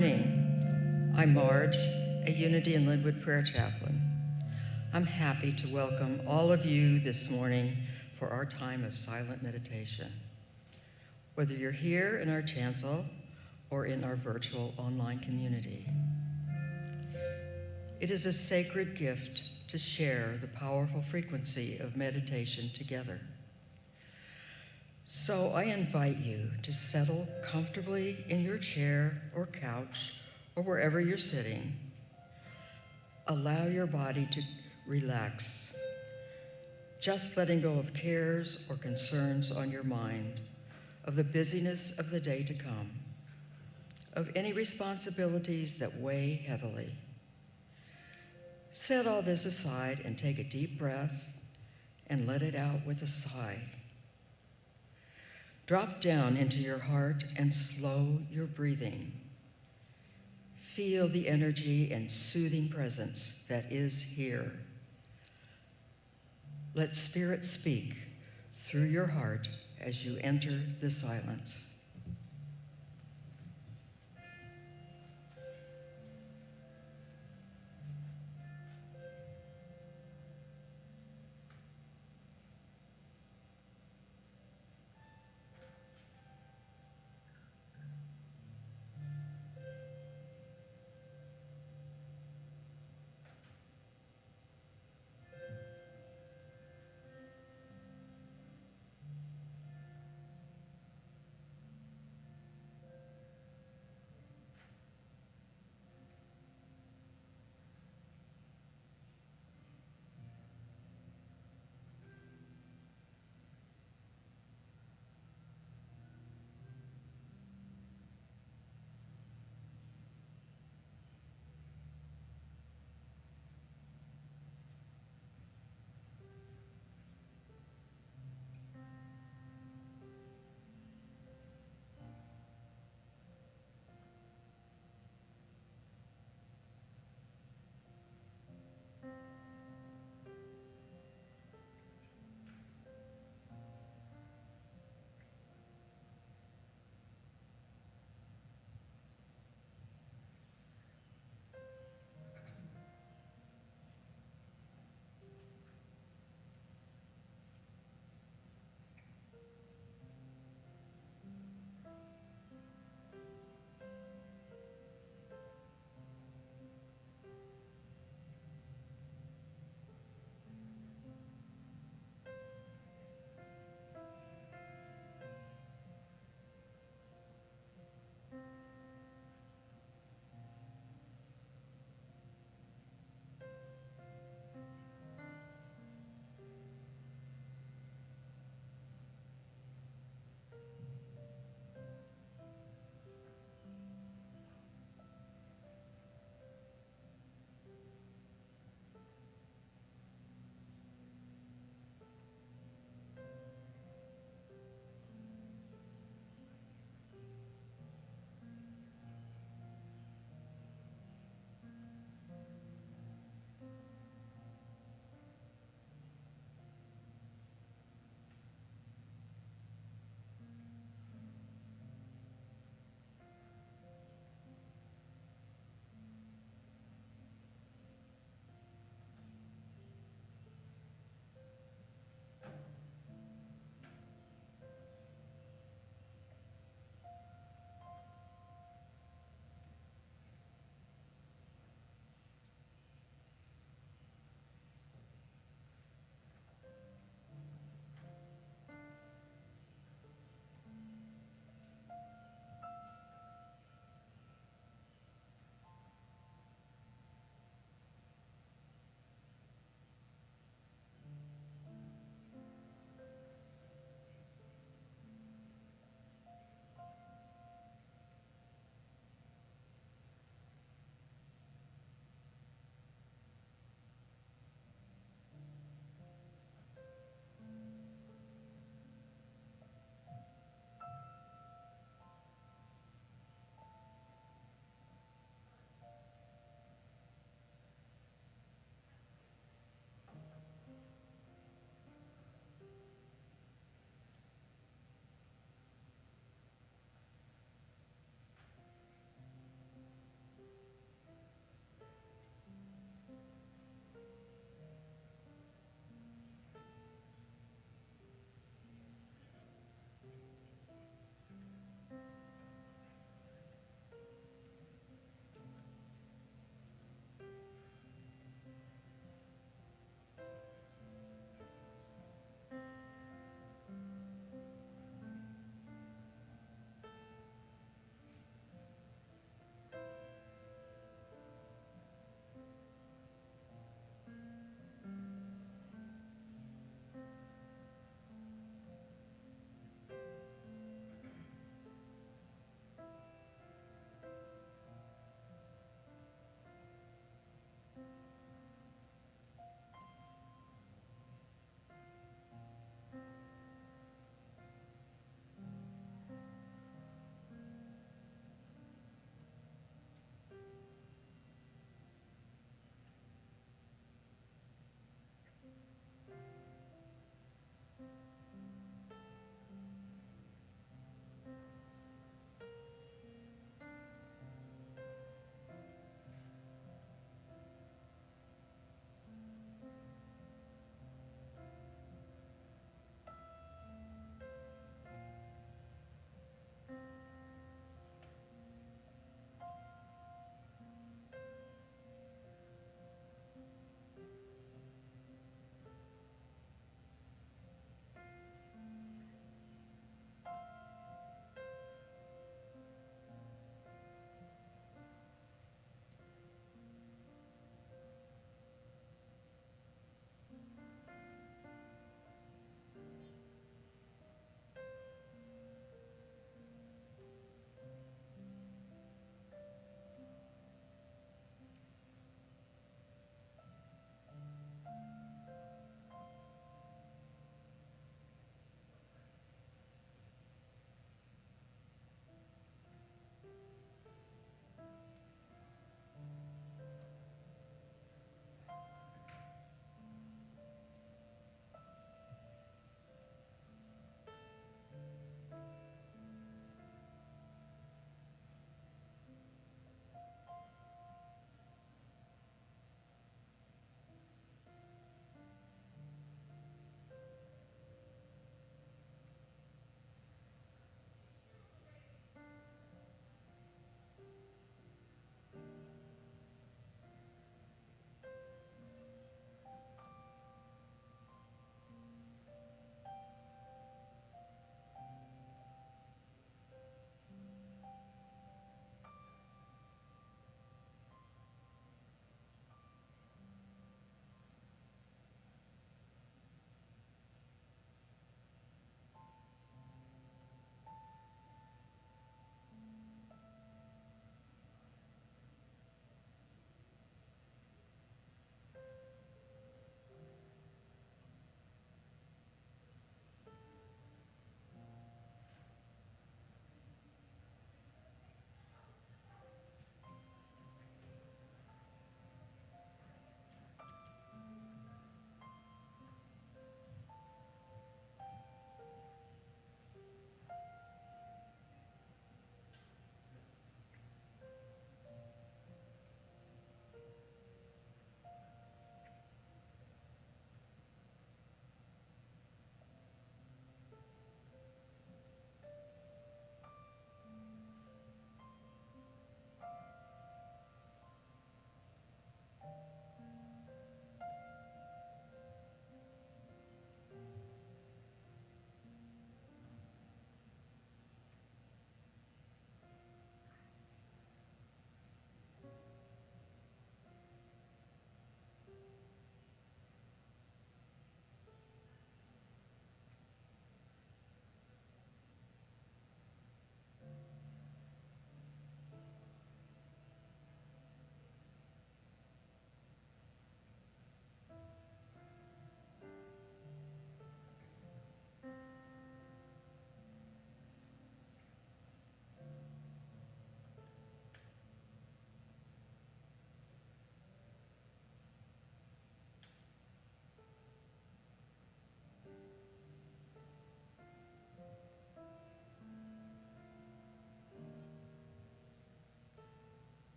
morning. I'm Marge, a Unity in Lynnwood prayer chaplain. I'm happy to welcome all of you this morning for our time of silent meditation. Whether you're here in our chancel or in our virtual online community. It is a sacred gift to share the powerful frequency of meditation together. So I invite you to settle comfortably in your chair or couch or wherever you're sitting. Allow your body to relax, just letting go of cares or concerns on your mind, of the busyness of the day to come, of any responsibilities that weigh heavily. Set all this aside and take a deep breath and let it out with a sigh. Drop down into your heart and slow your breathing. Feel the energy and soothing presence that is here. Let Spirit speak through your heart as you enter the silence.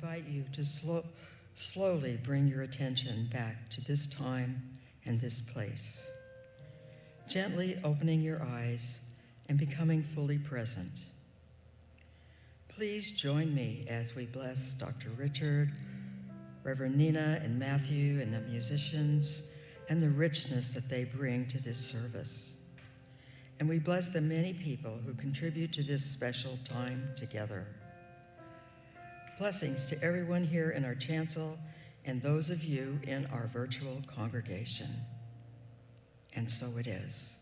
invite you to slowly bring your attention back to this time and this place, gently opening your eyes and becoming fully present. Please join me as we bless Dr. Richard, Reverend Nina and Matthew and the musicians and the richness that they bring to this service. And we bless the many people who contribute to this special time together. Blessings to everyone here in our chancel and those of you in our virtual congregation. And so it is.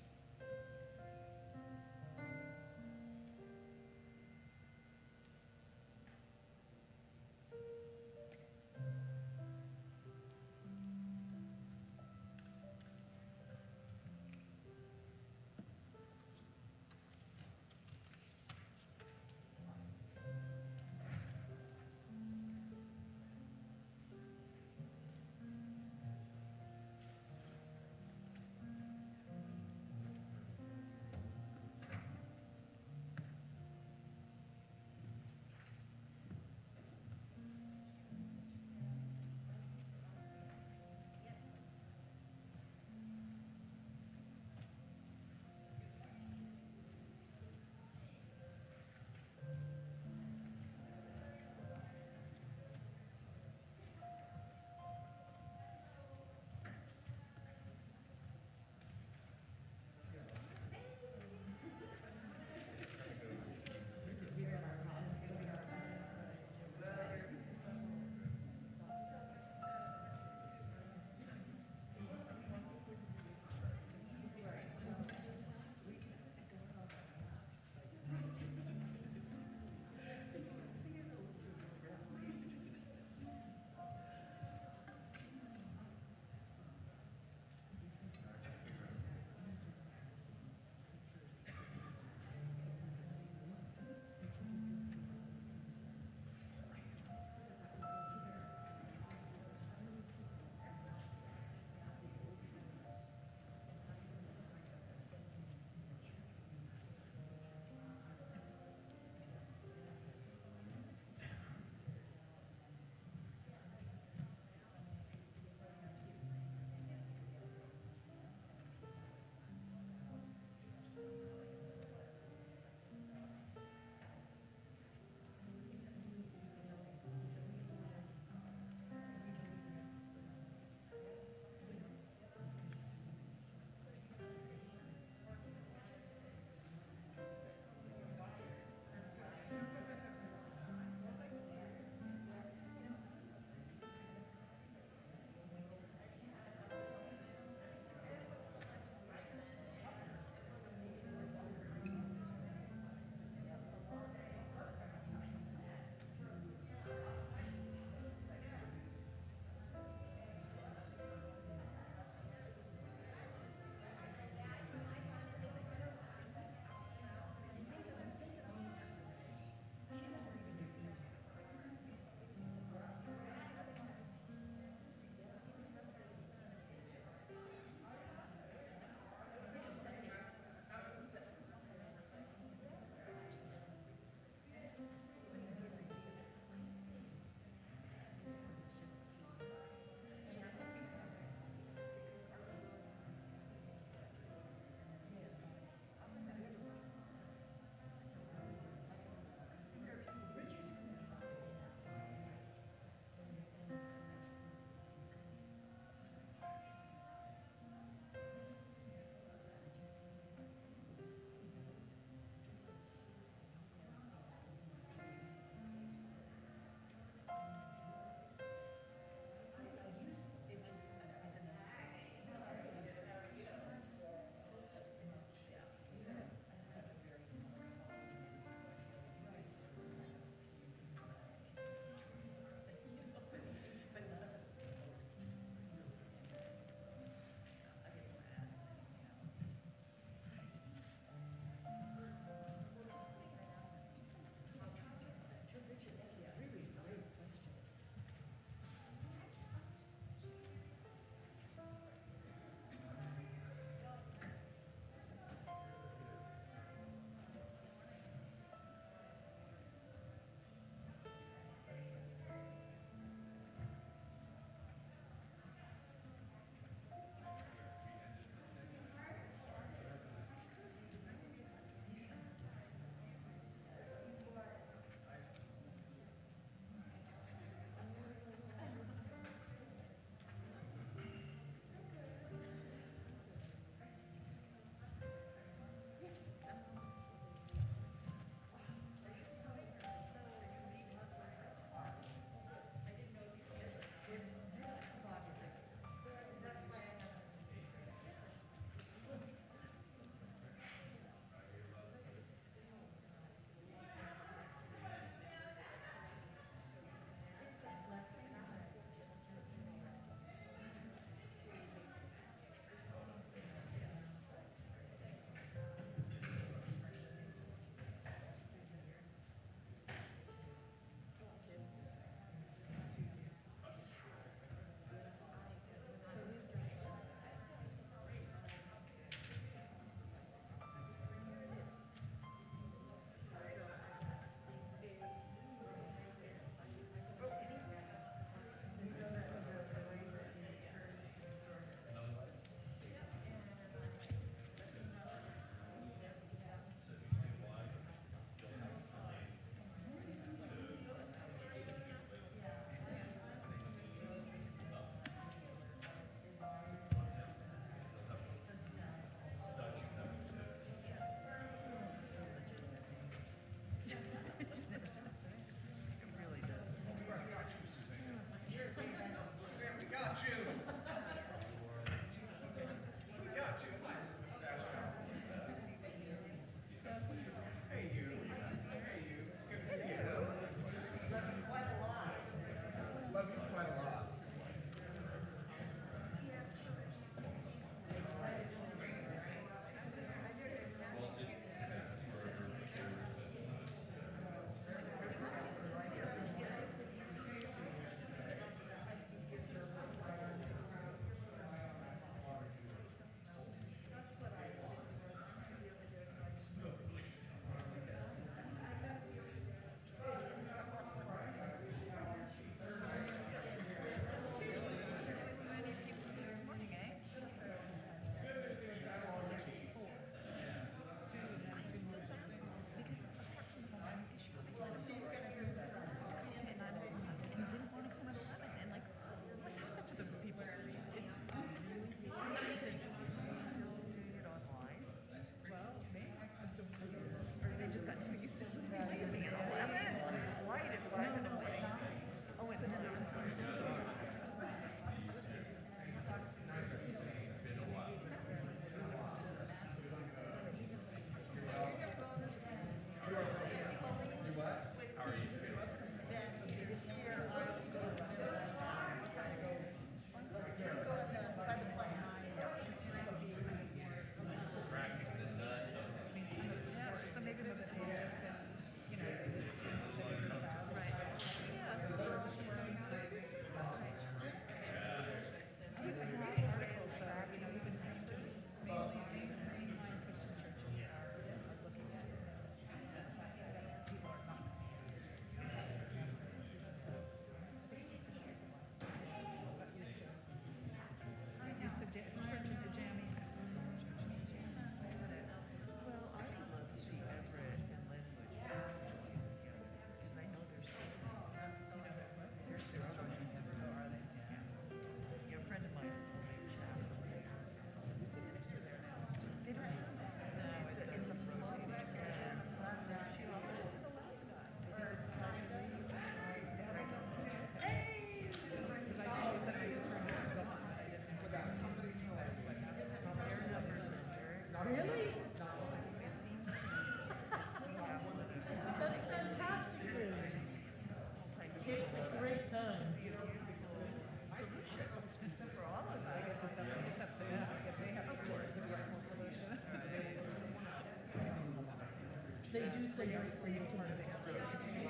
do say nice things to me.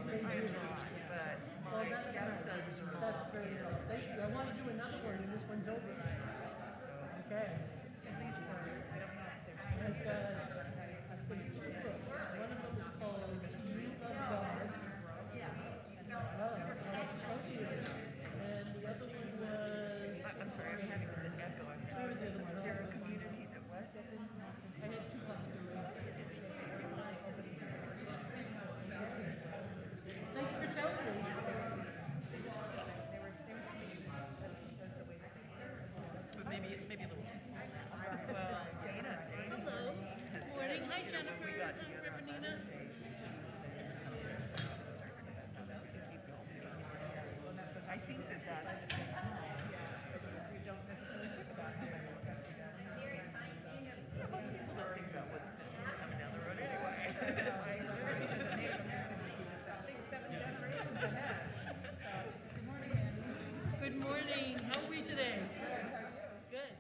They do. Well, that's nice. That's very nice. Thank you. I want to do another one, and this one's over. Okay. I've got two books. One of them is called To You Love God. And the other one was... I'm sorry, I'm having an echo. They're a community that what? I had two possibilities. Thanks for telling me. But maybe a little too small. Well, Dana. Hello. Good morning. Hi, Jennifer. Hi, Revanina. I think that's... we don't necessarily think about how many we're cutting down. Most people don't think about what's coming down the road anyway. Good morning. How are we today? Good.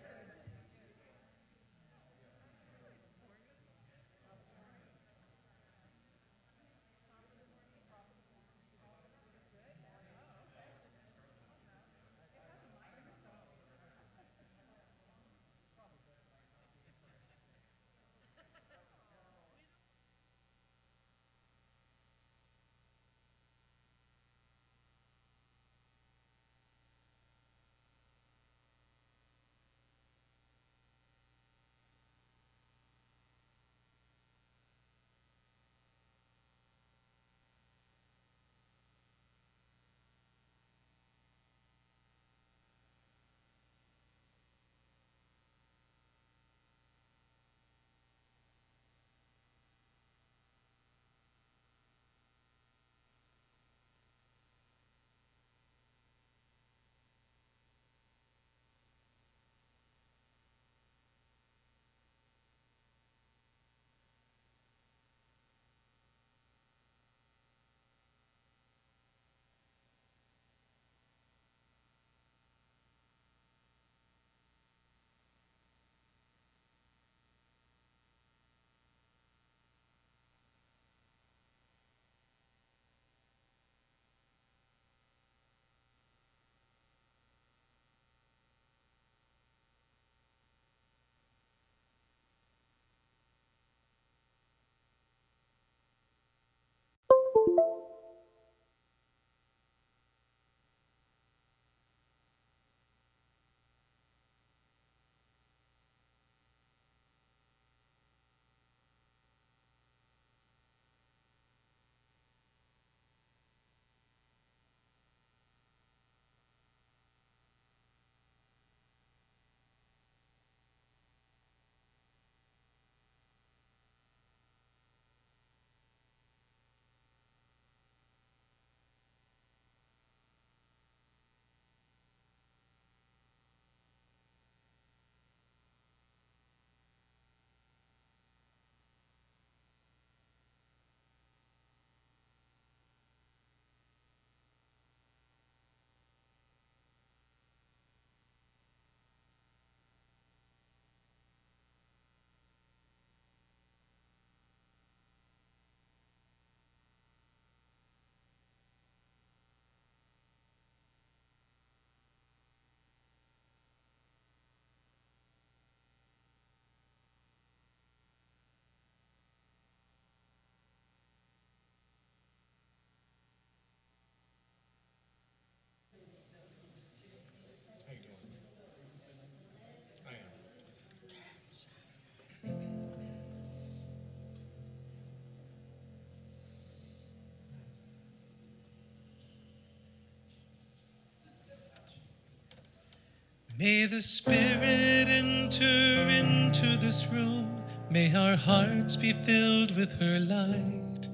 May the Spirit enter into this room. May our hearts be filled with her light.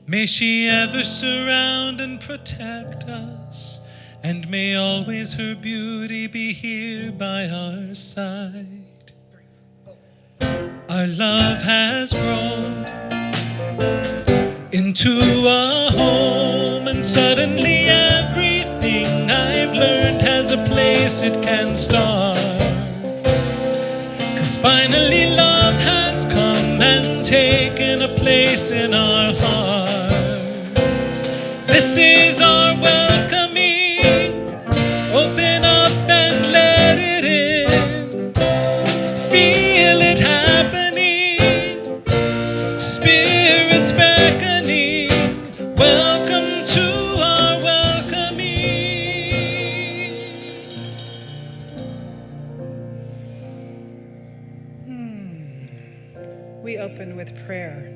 May she ever surround and protect us. And may always her beauty be here by our side. Our love has grown into a home, and suddenly everything I've learned has a place it can start. 'Cause finally love has come come and taken a place in our hearts. This is our welcoming. Open up and let it in. Feel it happening. Spirit's beckoning. Welcome to our welcoming. We open with prayer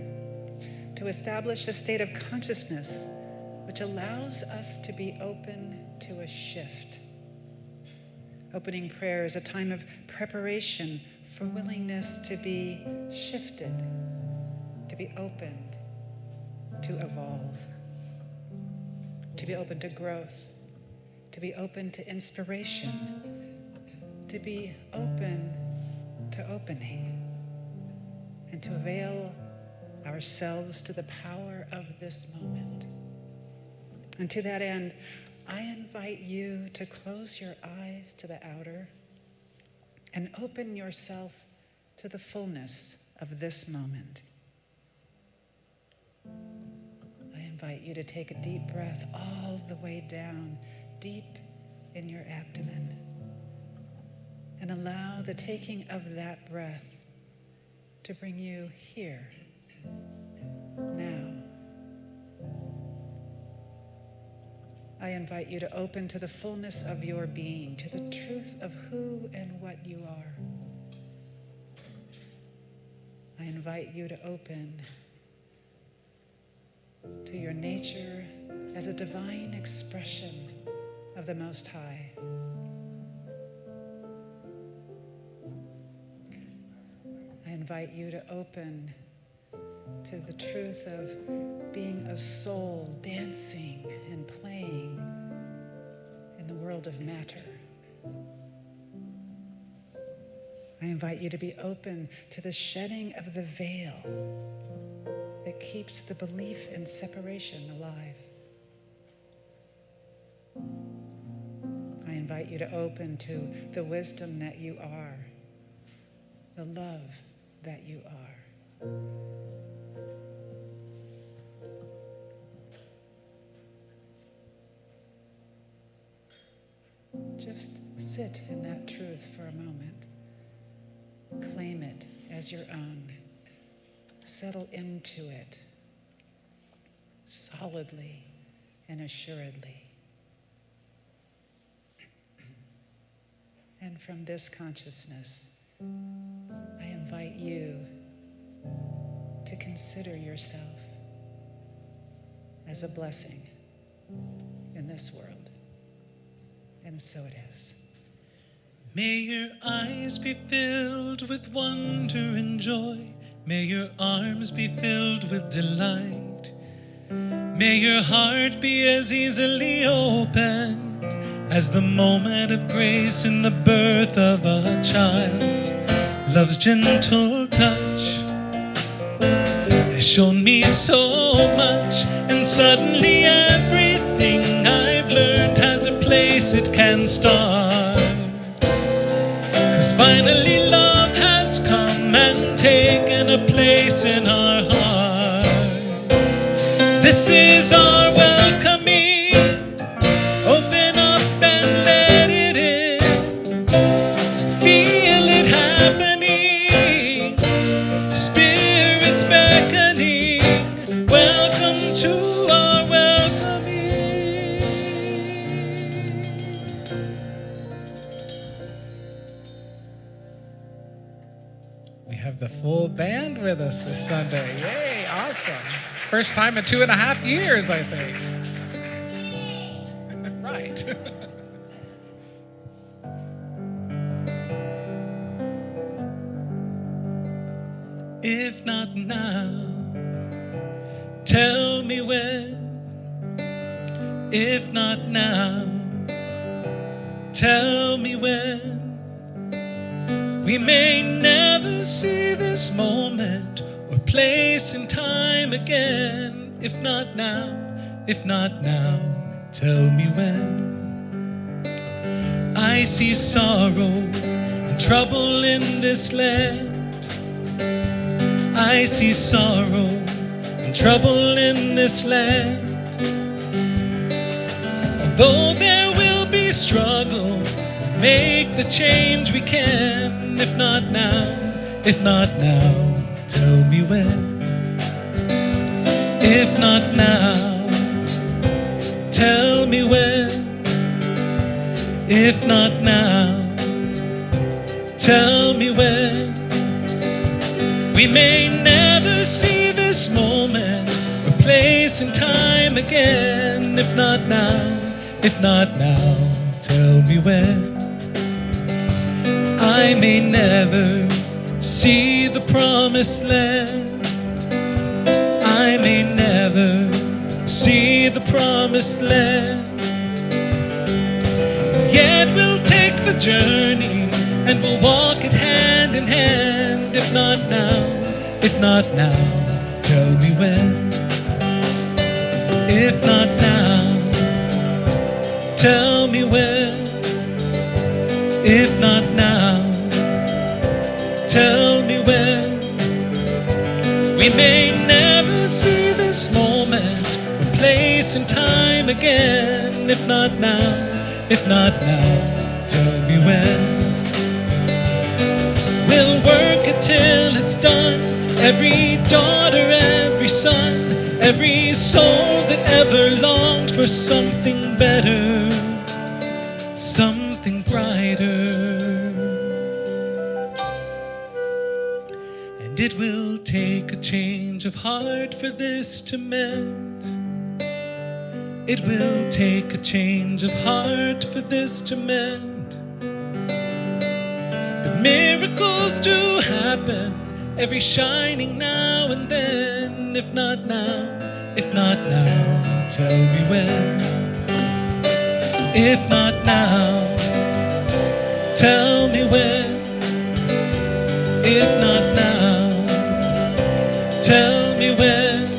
to establish a state of consciousness which allows us to be open to a shift. Opening prayer is a time of preparation for willingness to be shifted, to be opened, to evolve, to be open to growth, to be open to inspiration, to be open to opening, and to avail ourselves to the power of this moment. And to that end, I invite you to close your eyes to the outer and open yourself to the fullness of this moment. I invite you to take a deep breath all the way down, deep in your abdomen, and allow the taking of that breath to bring you here, now. I invite you to open to the fullness of your being, to the truth of who and what you are. I invite you to open to your nature as a divine expression of the Most High. I invite you to open to the truth of being a soul dancing and playing in the world of matter. I invite you to be open to the shedding of the veil that keeps the belief in separation alive. I invite you to open to the wisdom that you are, the love that you are. Just sit in that truth for a moment. Claim it as your own. Settle into it solidly and assuredly. And from this consciousness, I invite you to consider yourself as a blessing in this world. And so it is. May your eyes be filled with wonder and joy. May your arms be filled with delight. May your heart be as easily opened as the moment of grace in the birth of a child. Love's gentle touch has shown me so much, and suddenly everything I've learned has a place it can start. 'Cause finally love has come and taken a place in our hearts. This is our welcoming. Open up and let it in. Feel it happening. Spirit's beckoning. Welcome to our welcoming. We have the full band with us this Sunday. Yay, awesome. First time in 2.5 years, I think. Right. If not now, tell me when. If not now, tell me when. We may never see this moment or place in time again. If not now, tell me when. I see sorrow and trouble in this land. I see sorrow and trouble in this land. Although there will be struggle, we'll make the change we can. If not now, tell me when. If not now, tell me when. If not now, tell me when. We may never see this moment or place in time again. If not now, tell me when. I may never see the promised land. I may never see the promised land. Yet we'll take the journey and we'll walk it hand in hand. If not now, tell me when. If not now, tell me when. If not now, tell me when. We may never see this moment or place in time again. If not now, tell me when. We'll work it till it's done. Every daughter, every son, every soul that ever longed for something better, something brighter. And it will take a change of heart for this to mend. It will take a change of heart for this to mend. But miracles do happen, every shining now and then. If not now, tell me when. If not now, tell me when. If not now, tell me when.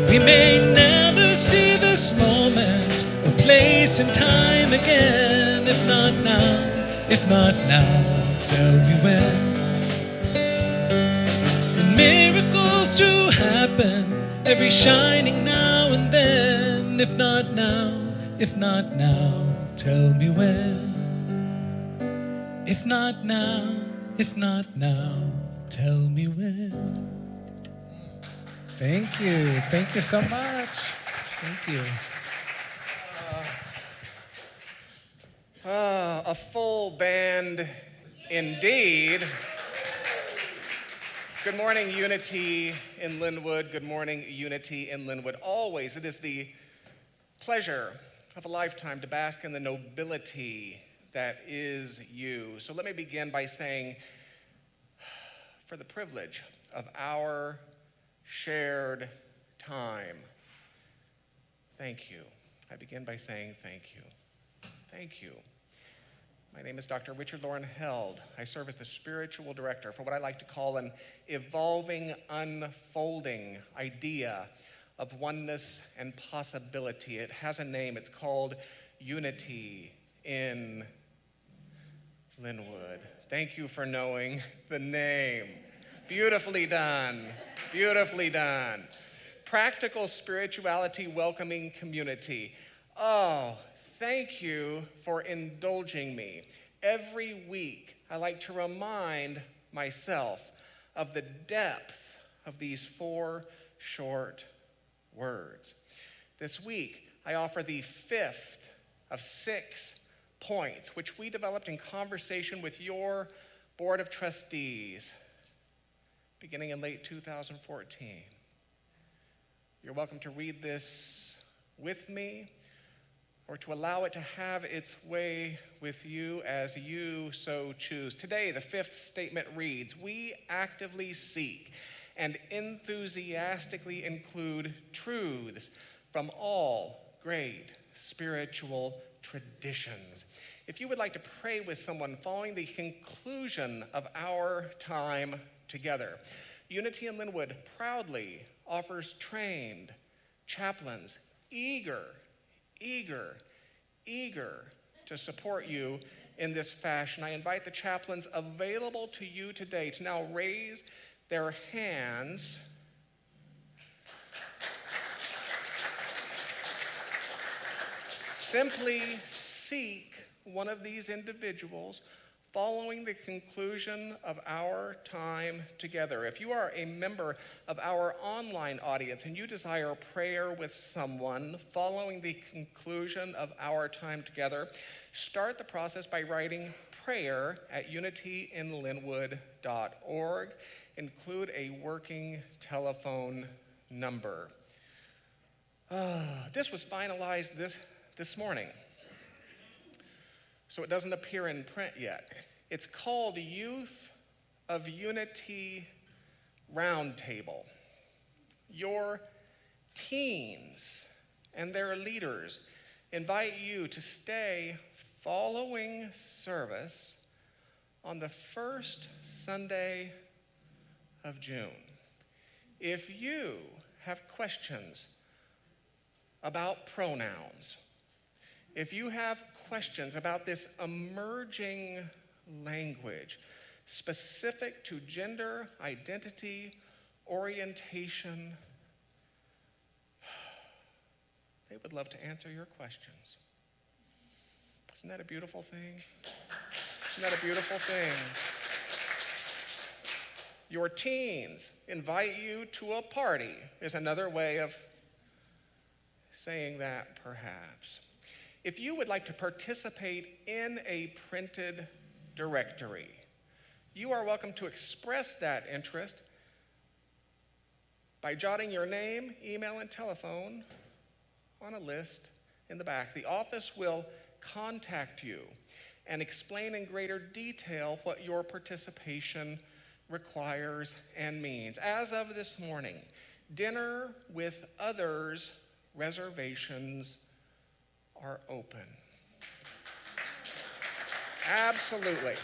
We may never see this moment or place in time again. If not now, tell me when. And miracles do happen, every shining now and then. If not now, tell me when. If not now, tell me when. Thank you. Thank you so much. Thank you. A full band indeed. Good morning, Unity in Lynnwood. Good morning, Unity in Lynnwood. Always, it is the pleasure of a lifetime to bask in the nobility that is you. So let me begin by saying, for the privilege of our shared time, thank you. I begin by saying thank you. Thank you. My name is Dr. Richard Loren Held. I serve as the spiritual director for what I like to call an evolving, unfolding idea of oneness and possibility. It has a name. It's called Unity in Lynnwood. Thank you for knowing the name. Beautifully done. Beautifully done. Practical spirituality welcoming community. Oh, thank you for indulging me. Every week, I like to remind myself of the depth of these 4 short words. This week, I offer the 5th of 6 points, which we developed in conversation with your Board of Trustees beginning in late 2014. You're welcome to read this with me, or to allow it to have its way with you as you so choose. Today, the 5th statement reads, we actively seek and enthusiastically include truths from all great spiritual traditions. If you would like to pray with someone following the conclusion of our time together, Unity in Lynnwood proudly offers trained chaplains eager to support you in this fashion. I invite the chaplains available to you today to now raise their hands simply seek one of these individuals following the conclusion of our time together. If you are a member of our online audience and you desire prayer with someone following the conclusion of our time together, start the process by writing prayer at unityinlynnwood.org. Include a working telephone number. This was finalized this morning, so it doesn't appear in print yet. It's called Youth of Unity Roundtable. Your teens and their leaders invite you to stay following service on the first Sunday of June. If you have questions about pronouns, if you have questions about this emerging language specific to gender, identity, orientation, they would love to answer your questions. Isn't that a beautiful thing? Isn't that a beautiful thing? Your teens invite you to a party is another way of saying that, perhaps. If you would like to participate in a printed directory, you are welcome to express that interest by jotting your name, email, and telephone on a list in the back. The office will contact you and explain in greater detail what your participation requires and means. As of this morning, dinner with others reservations are open. Absolutely.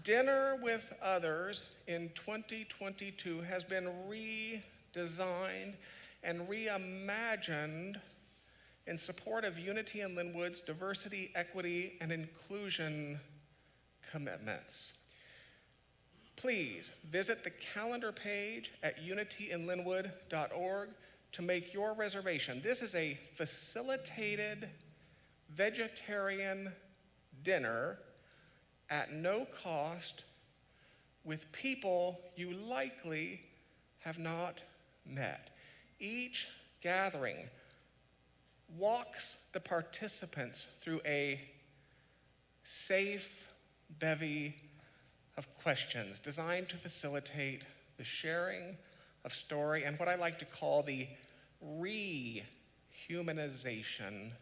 Dinner with Others in 2022 has been redesigned and reimagined in support of Unity in Lynnwood's diversity, equity, and inclusion commitments. Please visit the calendar page at unityinlynnwood.org to make your reservation. This is a facilitated vegetarian dinner at no cost with people you likely have not met. Each gathering walks the participants through a safe bevy of questions designed to facilitate the sharing of story and what I like to call the rehumanization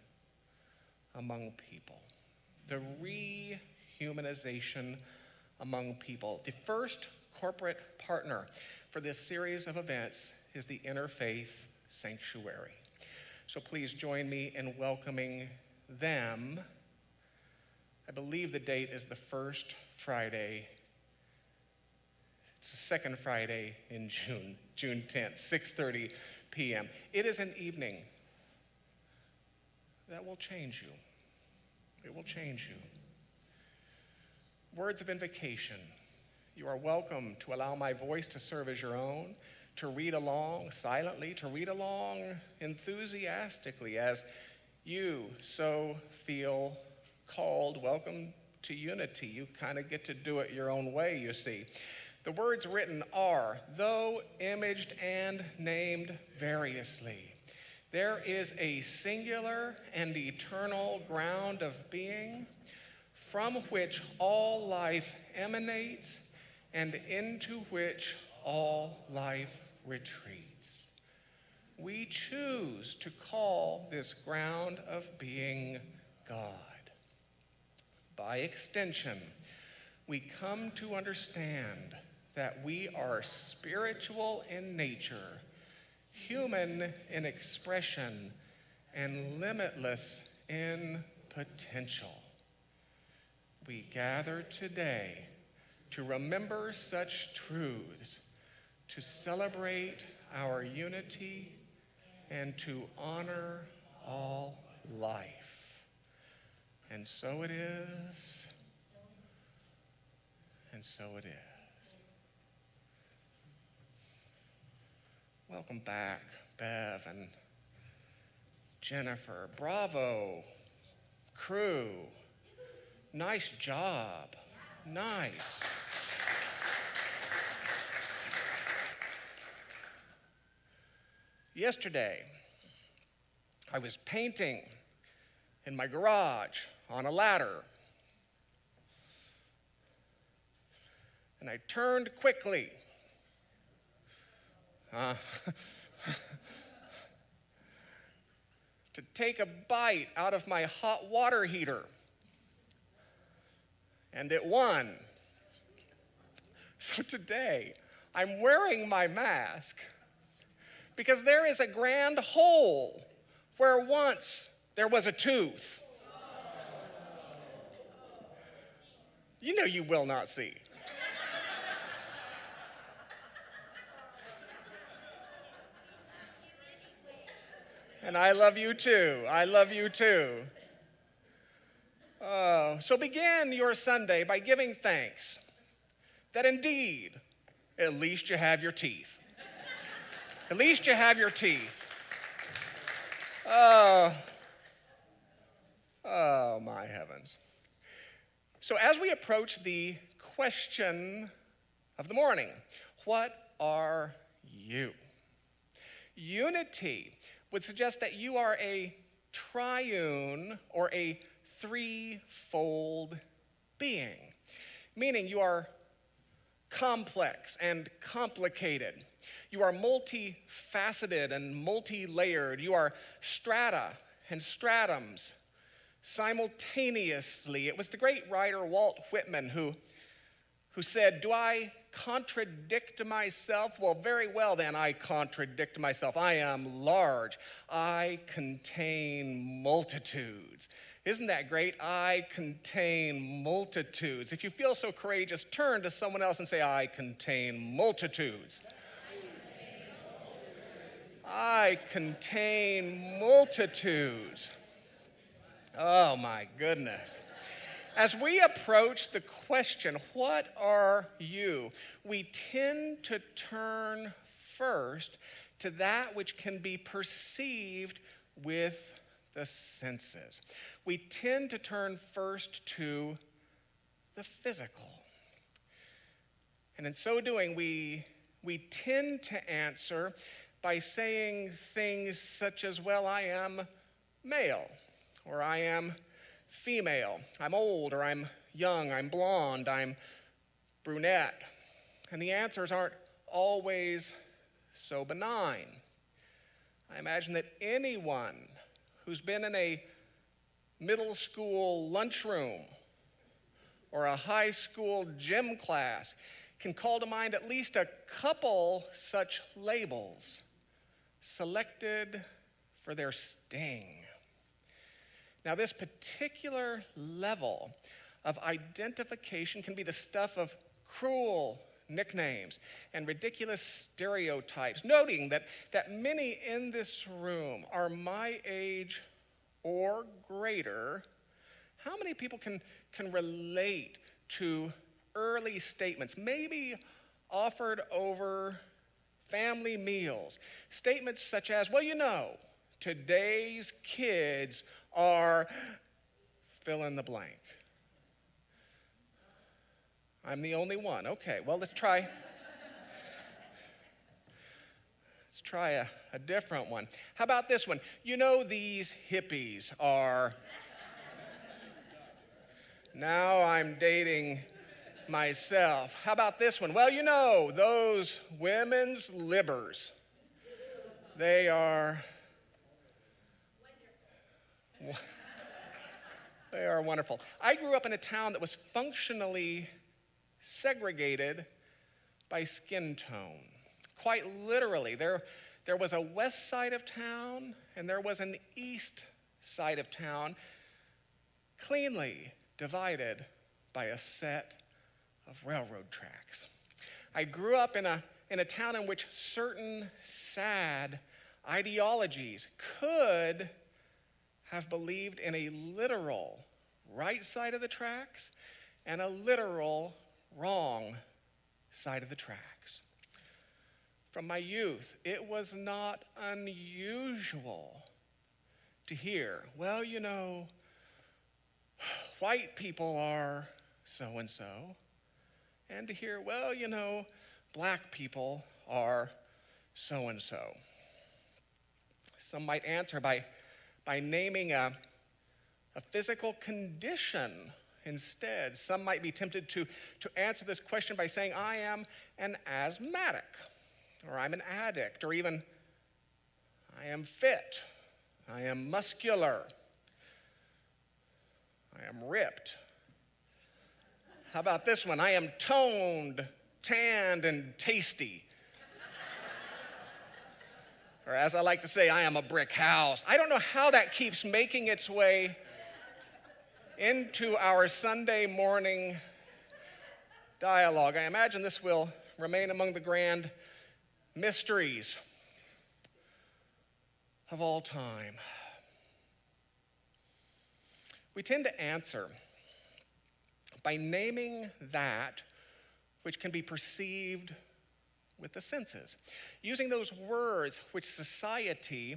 among people. The rehumanization among people. The first corporate partner for this series of events is the Interfaith Sanctuary. So please join me in welcoming them. I believe the date is the first Friday. It's the second Friday in June 10th, 6:30 p.m. It is an evening that will change you. It will change you. Words of invocation. You are welcome to allow my voice to serve as your own, to read along silently, to read along enthusiastically as you so feel called. Welcome to Unity. You kind of get to do it your own way, you see. The words written are, though imaged and named variously, there is a singular and eternal ground of being from which all life emanates and into which all life retreats. We choose to call this ground of being God. By extension, we come to understand that we are spiritual in nature, human in expression, and limitless in potential. We gather today to remember such truths, to celebrate our unity, and to honor all life. And so it is, and so it is. Welcome back, Bev and Jennifer. Bravo, crew. Nice job. Nice. Yesterday, I was painting in my garage on a ladder. And I turned quickly. To take a bite out of my hot water heater. And it won. So today, I'm wearing my mask because there is a grand hole where once there was a tooth. You know you will not see. And I love you too. I love you too. So begin your Sunday by giving thanks that indeed, at least you have your teeth. At least you have your teeth. Oh, my heavens. So as we approach the question of the morning, what are you? Unity would suggest that you are a triune or a threefold being, meaning you are complex and complicated. You are multifaceted and multi-layered. You are strata and stratums simultaneously. It was the great writer Walt Whitman who said, "Do I contradict myself? Well, very well then, I contradict myself. I am large. I contain multitudes." Isn't that great? I contain multitudes. If you feel so courageous, turn to someone else and say, "I contain multitudes." I contain multitudes. Oh my goodness. As we approach the question, what are you? We tend to turn first to that which can be perceived with the senses. We tend to turn first to the physical. And in so doing, we tend to answer by saying things such as, well, I am male, or I am female, I'm old, or I'm young, I'm blonde, I'm brunette. And the answers aren't always so benign. I imagine that anyone who's been in a middle school lunchroom or a high school gym class can call to mind at least a couple such labels selected for their sting. Now, this particular level of identification can be the stuff of cruel nicknames and ridiculous stereotypes, noting that many in this room are my age or greater. How many people can relate to early statements, maybe offered over family meals? Statements such as, well, you know, today's kids are fill in the blank. I'm the only one. Okay, well, let's try a different one. How about this one? You know, these hippies are... Now I'm dating myself. How about this one? Well, you know, those women's libbers, they are wonderful. I grew up in a town that was functionally segregated by skin tone. Quite literally, there was a west side of town and there was an east side of town, cleanly divided by a set of railroad tracks. I grew up in a town in which certain sad ideologies could have believed in a literal right side of the tracks and a literal wrong side of the tracks. from my youth, it was not unusual to hear, well, you know, white people are so-and-so, and to hear, well, you know, black people are so-and-so. Some might answer by naming a physical condition instead. Some might be tempted to answer this question by saying, I am an asthmatic, or I'm an addict, or even I am fit, I am muscular, I am ripped. How about this one? I am toned, tanned, and tasty. Or as I like to say, I am a brick house. I don't know how that keeps making its way into our Sunday morning dialogue. I imagine this will remain among the grand mysteries of all time. We tend to answer by naming that which can be perceived with the senses, using those words which society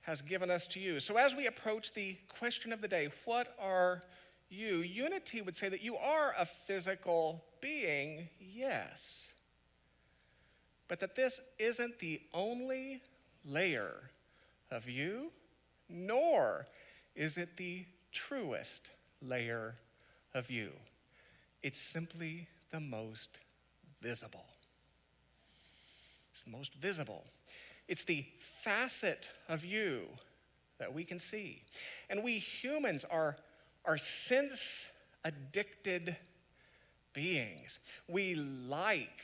has given us to use. So as we approach the question of the day, what are you? Unity would say that you are a physical being, yes, but that this isn't the only layer of you, nor is it the truest layer of you. It's simply the most visible. It's the most visible. It's the facet of you that we can see. And we humans are sense-addicted beings. We like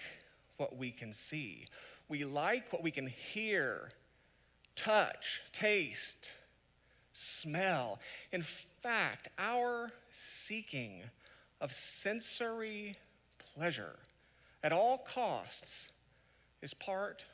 what we can see. We like what we can hear, touch, taste, smell. In fact, our seeking of sensory pleasure at all costs is part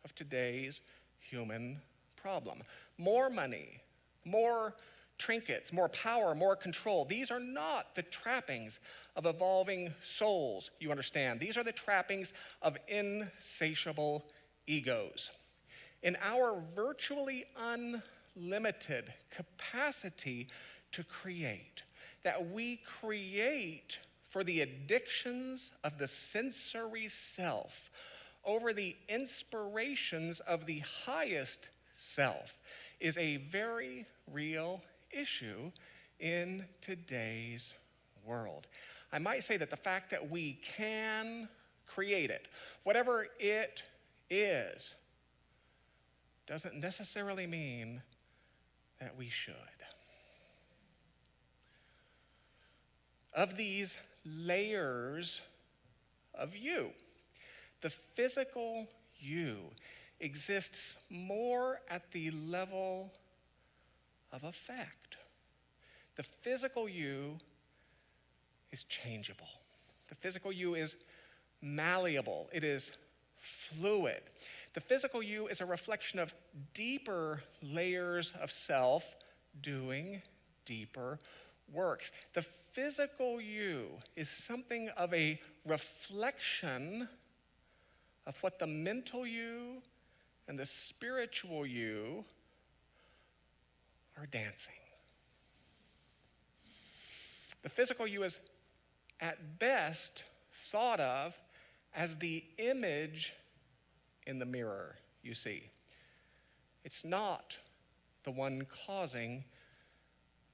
of today's human problem. More money, more trinkets, more power, more control. These are not the trappings of evolving souls, you understand. These are the trappings of insatiable egos. In our virtually unlimited capacity to create, that we create for the addictions of the sensory self over the inspirations of the highest self is a very real issue in today's world. I might say that the fact that we can create it, whatever it is, doesn't necessarily mean that we should. Of these layers of you, the physical you exists more at the level of effect. The physical you is changeable. The physical you is malleable. It is fluid. The physical you is a reflection of deeper layers of self doing deeper works. The physical you is something of a reflection of what the mental you and the spiritual you are dancing. The physical you is at best thought of as the image in the mirror you see. It's not the one causing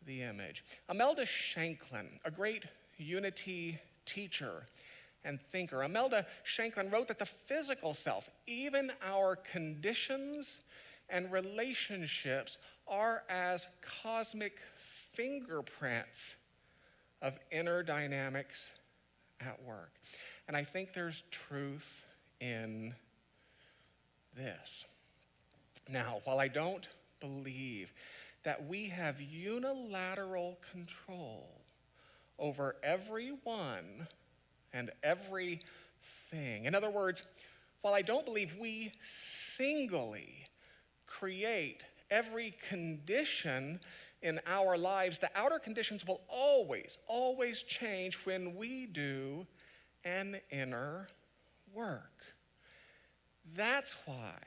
the image. Imelda Shanklin, a great unity teacher and thinker, Imelda Shanklin wrote that the physical self, even our conditions and relationships, are as cosmic fingerprints of inner dynamics at work. And I think there's truth in this. Now, while I don't believe that we have unilateral control over everyone and everything, in other words, while I don't believe we singly create every condition in our lives, the outer conditions will always change when we do an inner work. That's why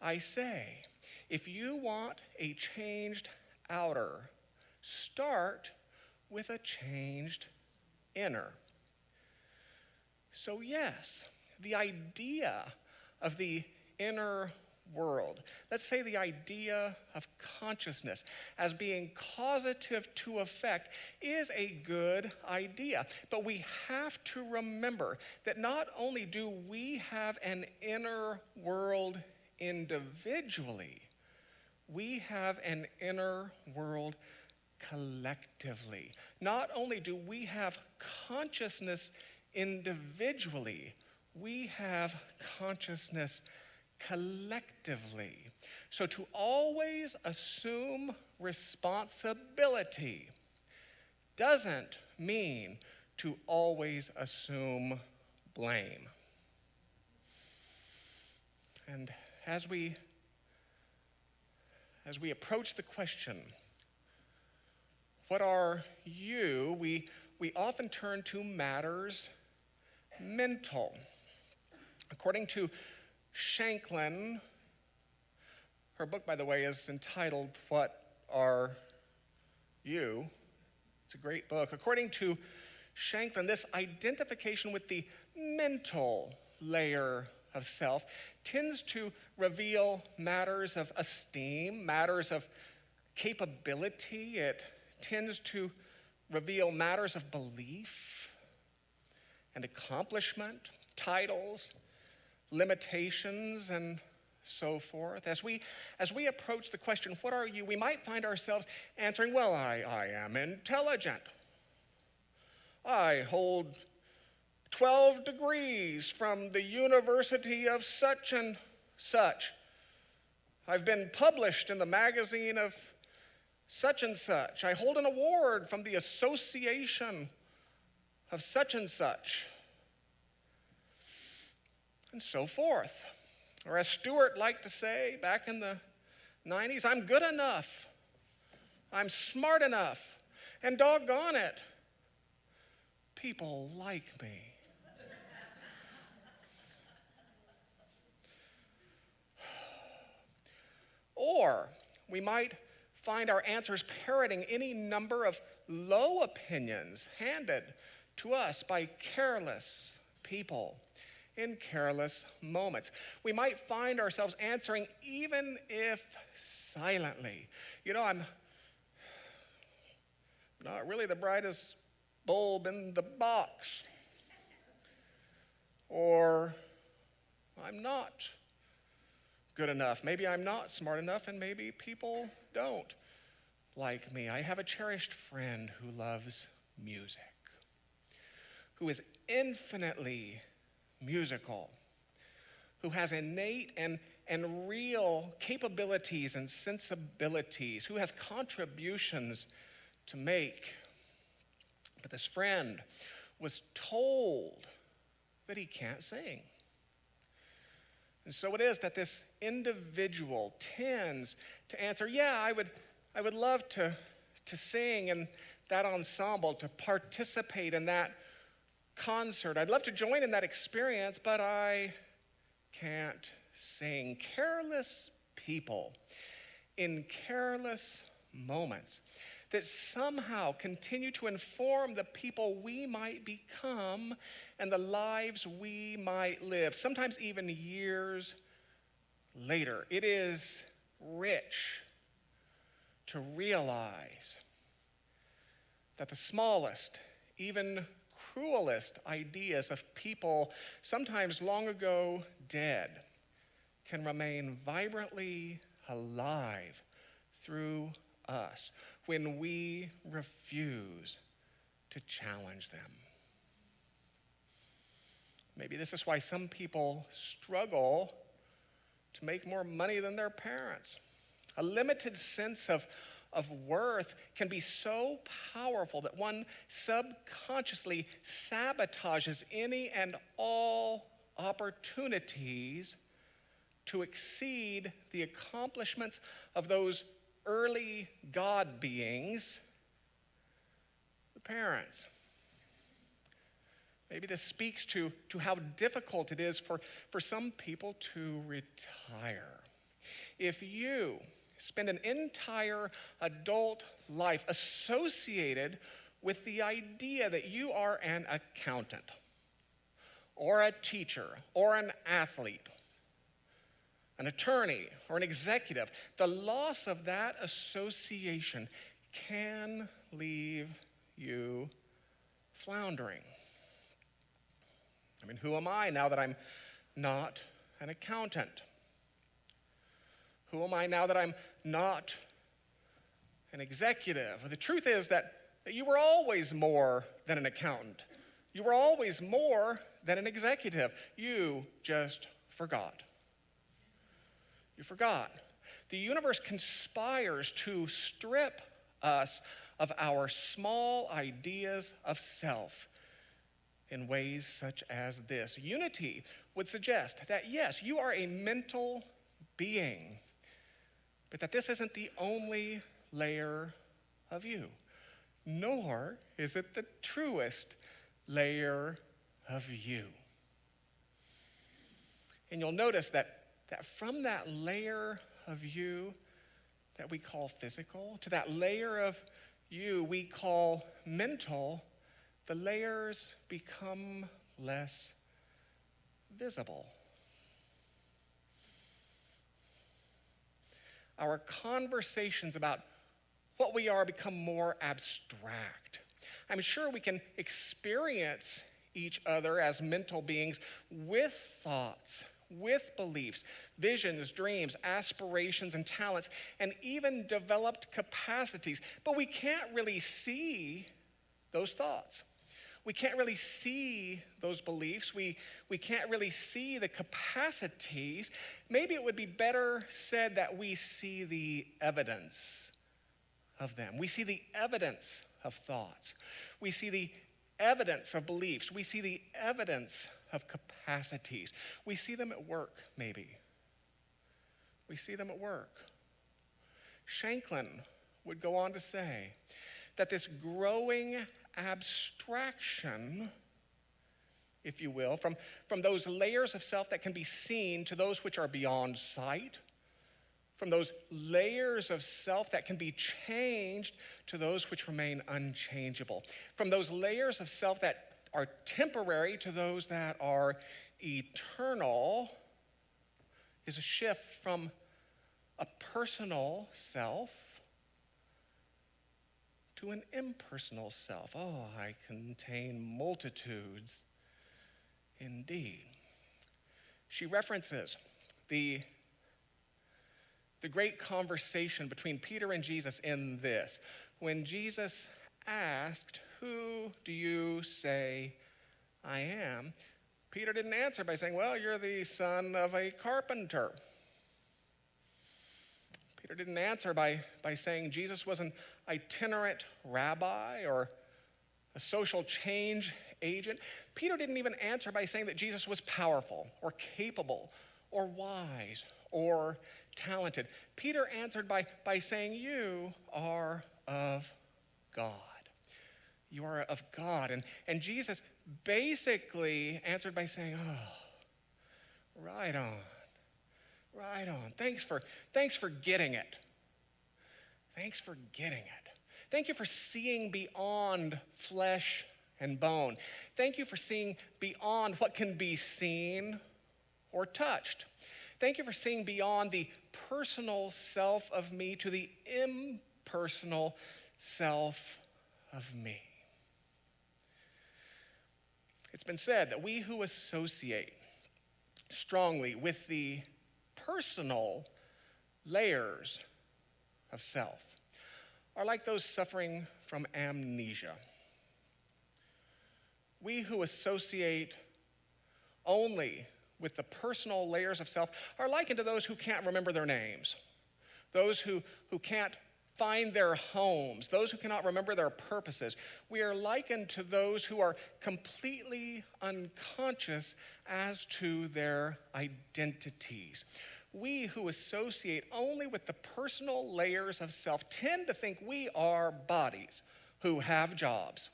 I say, if you want a changed outer, start with a changed inner. So yes, the idea of the inner world, let's say the idea of consciousness as being causative to effect, is a good idea. But we have to remember that not only do we have an inner world individually, we have an inner world collectively. Not only do we have consciousness individually, we have consciousness collectively. So to always assume responsibility doesn't mean to always assume blame. And as we approach the question, what are you? We often turn to matters mental. According to Shanklin, her book, by the way, is entitled, What Are You? It's a great book. According to Shanklin, this identification with the mental layer of self tends to reveal matters of esteem, matters of capability. It tends to reveal matters of belief and accomplishment, titles, limitations, and so forth. As we approach the question, what are you? We might find ourselves answering, well, I am intelligent. I hold 12 degrees from the University of such and such. I've been published in the magazine of such and such. I hold an award from the Association of such and such. And so forth. Or as Stewart liked to say back in the 90s, I'm good enough. I'm smart enough. And doggone it, people like me. Or we might find our answers parroting any number of low opinions handed to us by careless people in careless moments. We might find ourselves answering even if silently. You know, I'm not really the brightest bulb in the box. Or I'm not good enough. Maybe I'm not smart enough, and maybe people don't like me. I have a cherished friend who loves music, who is infinitely musical, who has innate and real capabilities and sensibilities, who has contributions to make. But this friend was told that he can't sing. And so it is that this individual tends to answer, yeah, I would love to sing in that ensemble, to participate in that concert. I'd love to join in that experience, but I can't sing. Careless people in careless moments that somehow continue to inform the people we might become and the lives we might live, sometimes even years later. It is rich to realize that the smallest, even cruelest ideas of people, sometimes long ago dead, can remain vibrantly alive through us when we refuse to challenge them. Maybe this is why some people struggle to make more money than their parents. A limited sense of worth can be so powerful that one subconsciously sabotages any and all opportunities to exceed the accomplishments of those early God beings, the parents. Maybe this speaks to how difficult it is for some people to retire. If you spend an entire adult life associated with the idea that you are an accountant, or a teacher, or an athlete, an attorney, or an executive, the loss of that association can leave you floundering. I mean, who am I now that I'm not an accountant? Who am I now that I'm not an executive? The truth is that you were always more than an accountant. You were always more than an executive. You just forgot. You forgot. The universe conspires to strip us of our small ideas of self in ways such as this. Unity would suggest that, yes, you are a mental being, but that this isn't the only layer of you, nor is it the truest layer of you. And you'll notice that from that layer of you that we call physical, to that layer of you we call mental, the layers become less visible. Our conversations about what we are become more abstract. I'm sure we can experience each other as mental beings with thoughts, with beliefs, visions, dreams, aspirations, and talents, and even developed capacities. But we can't really see those thoughts. We can't really see those beliefs. We can't really see the capacities. Maybe it would be better said that we see the evidence of them. We see the evidence of thoughts. We see the evidence of beliefs. We see the evidence of capacities. We see them at work, maybe. We see them at work. Shanklin would go on to say that this growing abstraction, if you will, from those layers of self that can be seen to those which are beyond sight, from those layers of self that can be changed to those which remain unchangeable, from those layers of self that are temporary to those that are eternal, is a shift from a personal self to an impersonal self. Oh, I contain multitudes indeed. She references the great conversation between Peter and Jesus in this. When Jesus asked, "Who do you say I am?" Peter didn't answer by saying, "Well, you're the son of a carpenter." Peter didn't answer by saying Jesus was an itinerant rabbi or a social change agent. Peter didn't even answer by saying that Jesus was powerful or capable or wise or talented. Peter answered by saying, "You are of God. You are of God." And Jesus basically answered by saying, "Oh, right on. Right on. Thanks for getting it. Thanks for getting it. Thank you for seeing beyond flesh and bone. Thank you for seeing beyond what can be seen or touched. Thank you for seeing beyond the personal self of me to the impersonal self of me." It's been said that we who associate strongly with the personal layers of self are like those suffering from amnesia. We who associate only with the personal layers of self are likened to those who can't remember their names, those who can't find their homes, those who cannot remember their purposes. We are likened to those who are completely unconscious as to their identities. We who associate only with the personal layers of self tend to think we are bodies who have jobs.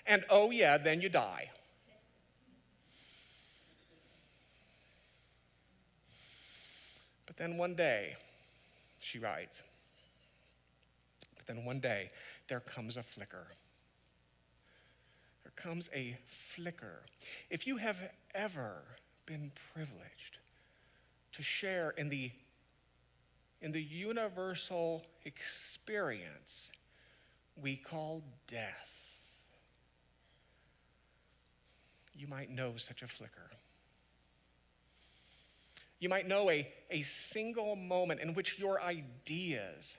And oh yeah, then you die. then one day, she writes, but then one day there comes a flicker. There comes a flicker. If you have ever been privileged to share in the universal experience we call death, you might know such a flicker. You might know a single moment in which your ideas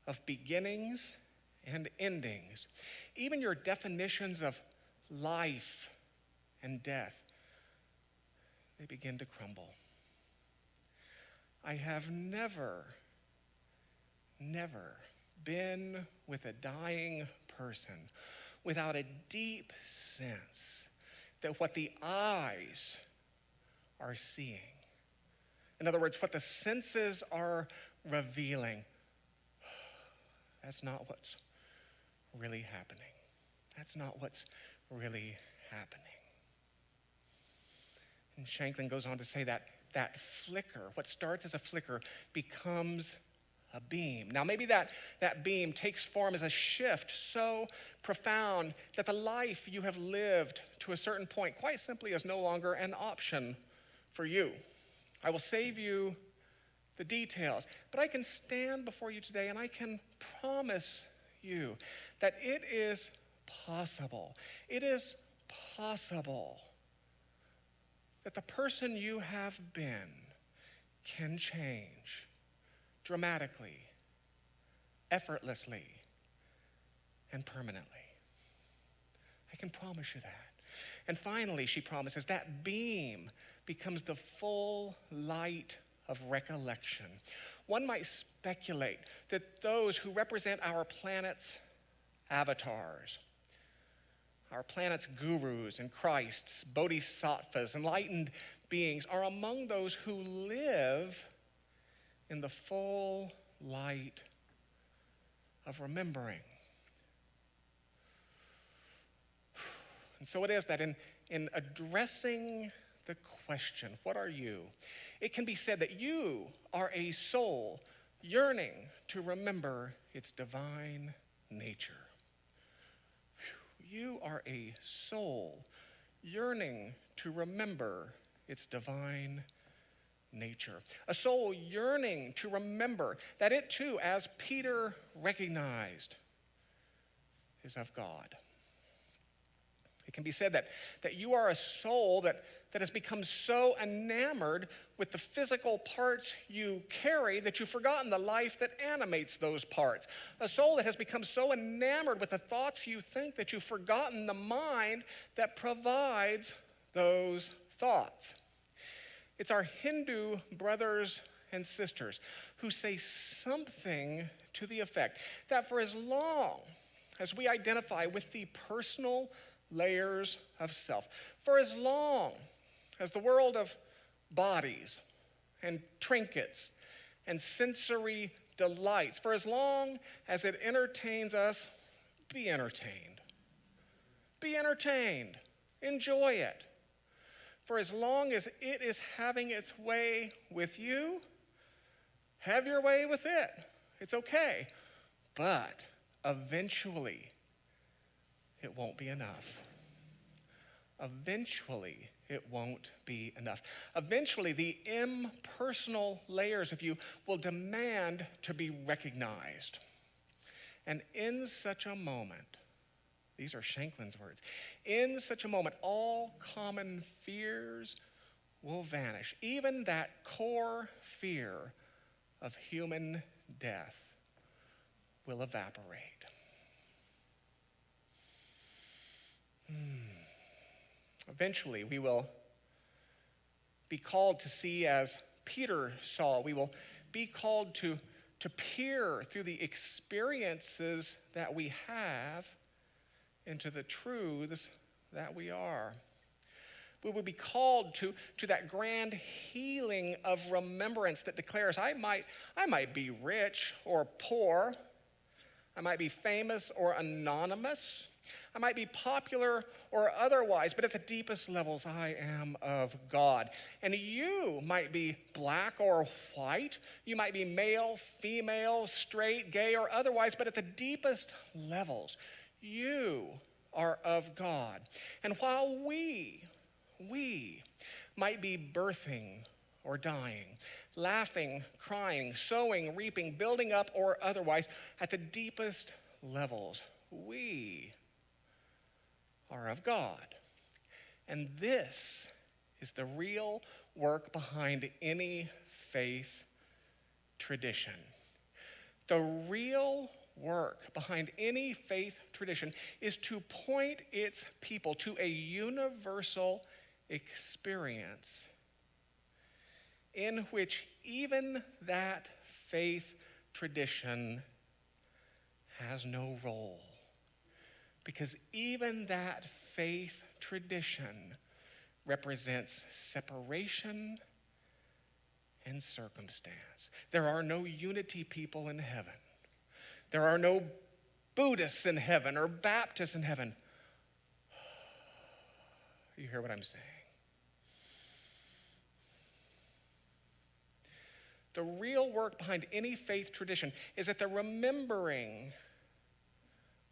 of beginnings and endings, even your definitions of life and death, they begin to crumble. I have never been with a dying person without a deep sense that what the eyes are seeing, in other words, what the senses are revealing, that's not what's really happening. That's not what's really happening. And Shanklin goes on to say that flicker, what starts as a flicker, becomes a beam. Now, maybe that beam takes form as a shift so profound that the life you have lived to a certain point quite simply is no longer an option for you. I will save you the details, but I can stand before you today and I can promise you that it is possible. It is possible that the person you have been can change dramatically, effortlessly, and permanently. I can promise you that. And finally, she promises, that beam becomes the full light of recollection. One might speculate that those who represent our planet's avatars, our planet's gurus and Christs, bodhisattvas, enlightened beings, are among those who live in the full light of remembering. And so it is that in addressing the question, what are you? It can be said that you are a soul yearning to remember its divine nature. You are a soul yearning to remember its divine nature. A soul yearning to remember that it too, as Peter recognized, is of God. It can be said that you are a soul that has become so enamored with the physical parts you carry that you've forgotten the life that animates those parts. A soul that has become so enamored with the thoughts you think that you've forgotten the mind that provides those thoughts. It's our Hindu brothers and sisters who say something to the effect that for as long as we identify with the personal layers of self, for as long as the world of bodies and trinkets and sensory delights, for as long as it entertains us, be entertained. Be entertained. Enjoy it. For as long as it is having its way with you, have your way with it. It's okay. But eventually, it won't be enough. Eventually, it won't be enough. Eventually, the impersonal layers of you will demand to be recognized. And in such a moment, these are Shanklin's words, in such a moment, all common fears will vanish. Even that core fear of human death will evaporate. Eventually, we will be called to see as Peter saw. We will be called to peer through the experiences that we have into the truths that we are. We will be called to that grand healing of remembrance that declares, I might be rich or poor, I might be famous or anonymous, I might be popular or otherwise, but at the deepest levels, I am of God. And you might be black or white. You might be male, female, straight, gay, or otherwise, but at the deepest levels, you are of God. And while we might be birthing or dying, laughing, crying, sowing, reaping, building up, or otherwise, at the deepest levels, we are of God. And this is the real work behind any faith tradition. The real work behind any faith tradition is to point its people to a universal experience in which even that faith tradition has no role. Because even that faith tradition represents separation and circumstance. There are no unity people in heaven. There are no Buddhists in heaven or Baptists in heaven. You hear what I'm saying? The real work behind any faith tradition is at the remembering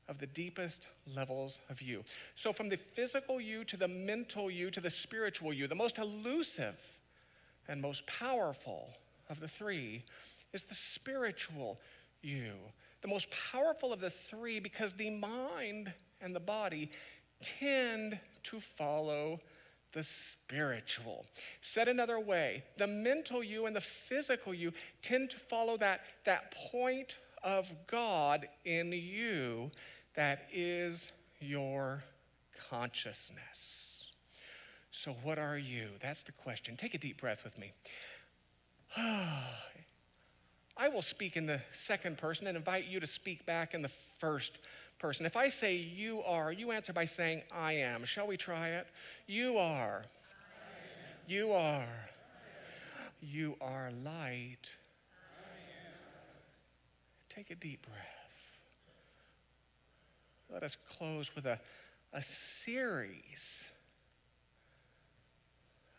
of the deepest levels of you. So from the physical you to the mental you to the spiritual you, the most elusive and most powerful of the three is the spiritual you. The most powerful of the three because the mind and the body tend to follow the spiritual. Said another way, the mental you and the physical you tend to follow that point of God in you that is your consciousness. So what are you? That's the question. Take a deep breath with me. I will speak in the second person and invite you to speak back in the first person. If I say you are, you answer by saying I am. Shall we try it? You are. You are. You are light. Take a deep breath. Let us close with a series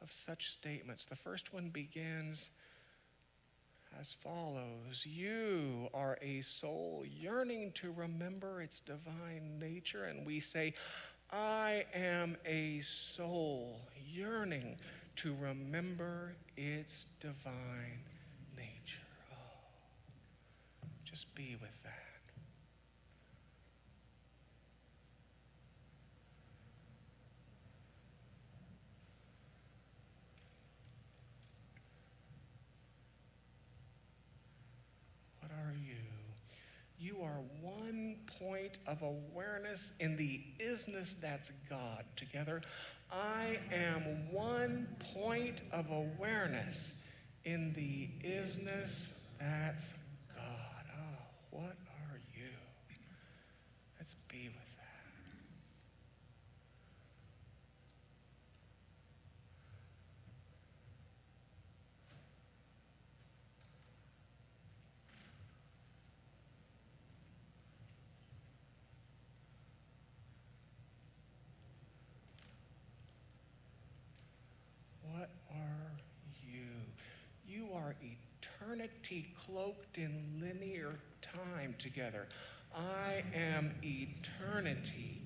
of such statements. The first one begins as follows. You are a soul yearning to remember its divine nature. And we say, I am a soul yearning to remember its divine nature. Oh, just be with that. Are you? You are one point of awareness in the isness that's God. Together, I am one point of awareness in the isness that's God. Oh, what are you? Let's be with that. What are you? You are eternity cloaked in linear time together. I am eternity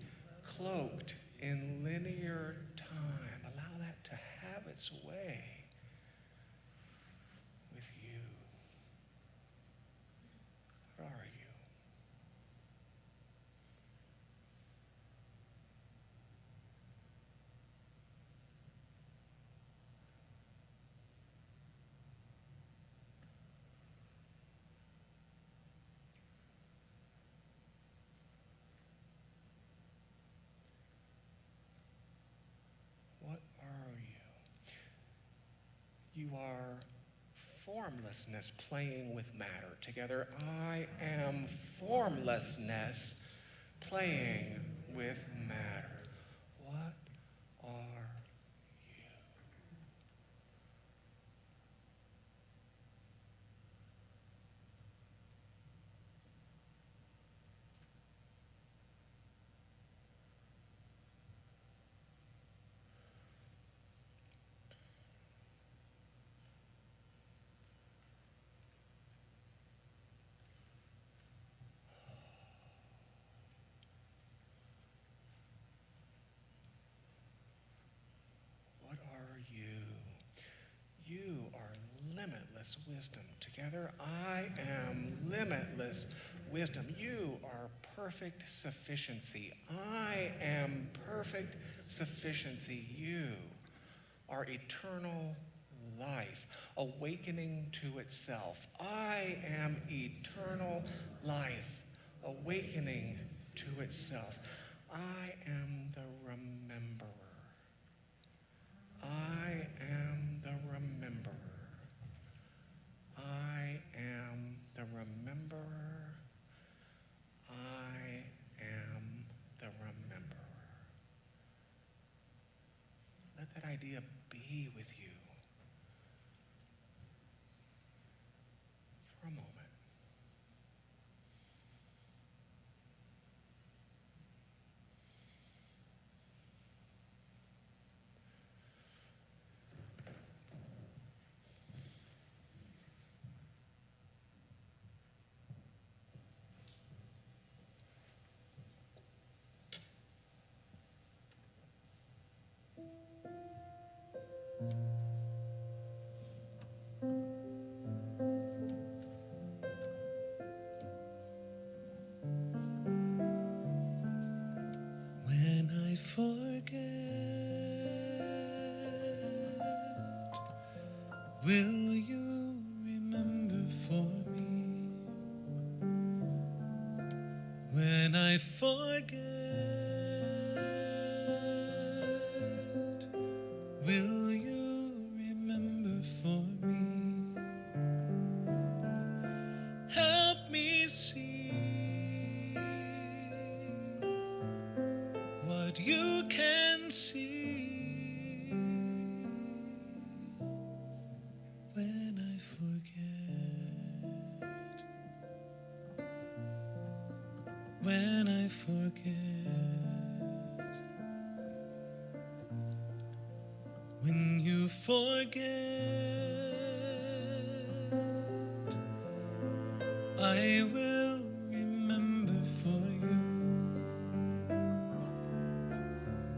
cloaked in linear time. Allow that to have its way with you. What are you? What are you? You are formlessness playing with matter. Together, I am formlessness playing with matter. What are you? limitless wisdom. Together, I am limitless wisdom. You are perfect sufficiency. I am perfect sufficiency. You are eternal life, awakening to itself. I am eternal life, awakening to itself. I am the rememberer. I am the rememberer. I am the rememberer. I am the rememberer. Let that idea be with you for a moment. When I forget, will you remember for me? When I forget, will you remember for me? Help me see what you can see. When I forget, when I forget, when you forget, I will remember for you.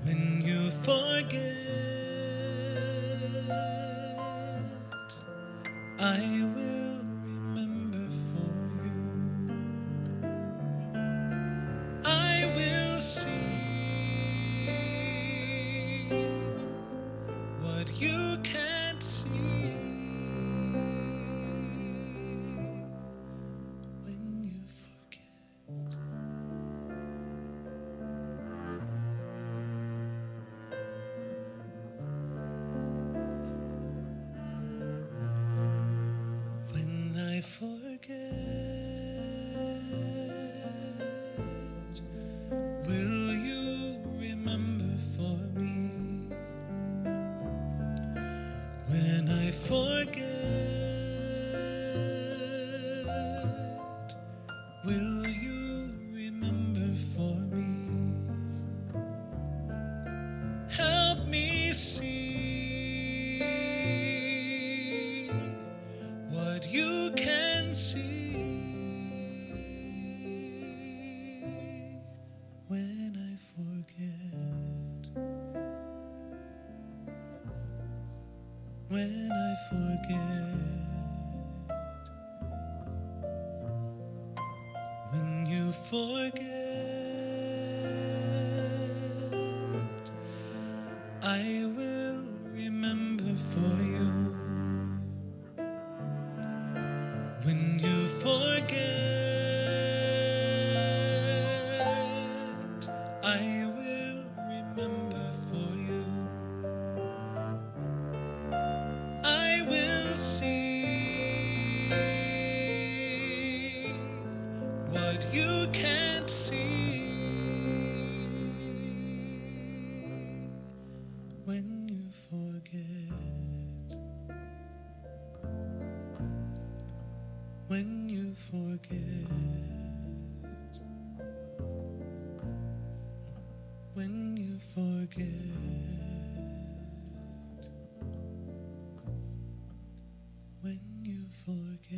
When you forget, I will remember for you. I will see what you can't see. When you forget, when I forget, will you remember for me? When I forget, will you remember for me? Help me see what you can see. When I forget, when I forget, when you forget, I will remember for you. When you forget, I will remember for you. I will see what you can't see. When you forget, when you forget, when you forget, when you forget.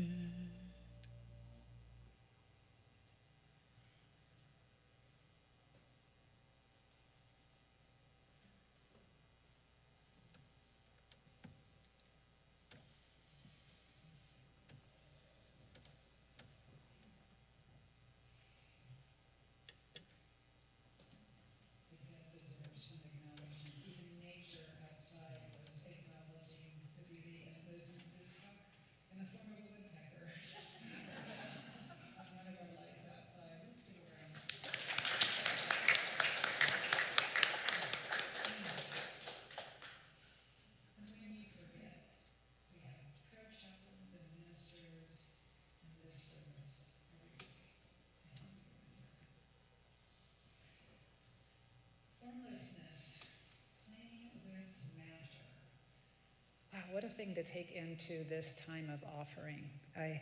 thing to take into this time of offering. I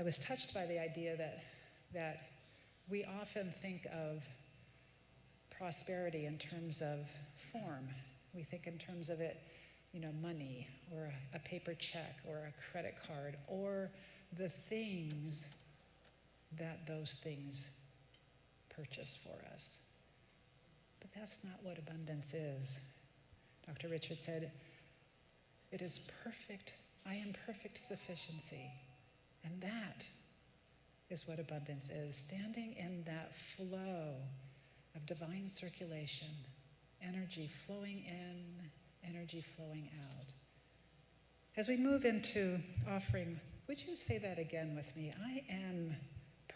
was touched by the idea that we often think of prosperity in terms of form. We think in terms of it, money or a paper check or a credit card or the things that those things purchase for us. But that's not what abundance is. Dr. Richard said, it is perfect. I am perfect sufficiency. And that is what abundance is, standing in that flow of divine circulation, energy flowing in, energy flowing out. As we move into offering, would you say that again with me? I am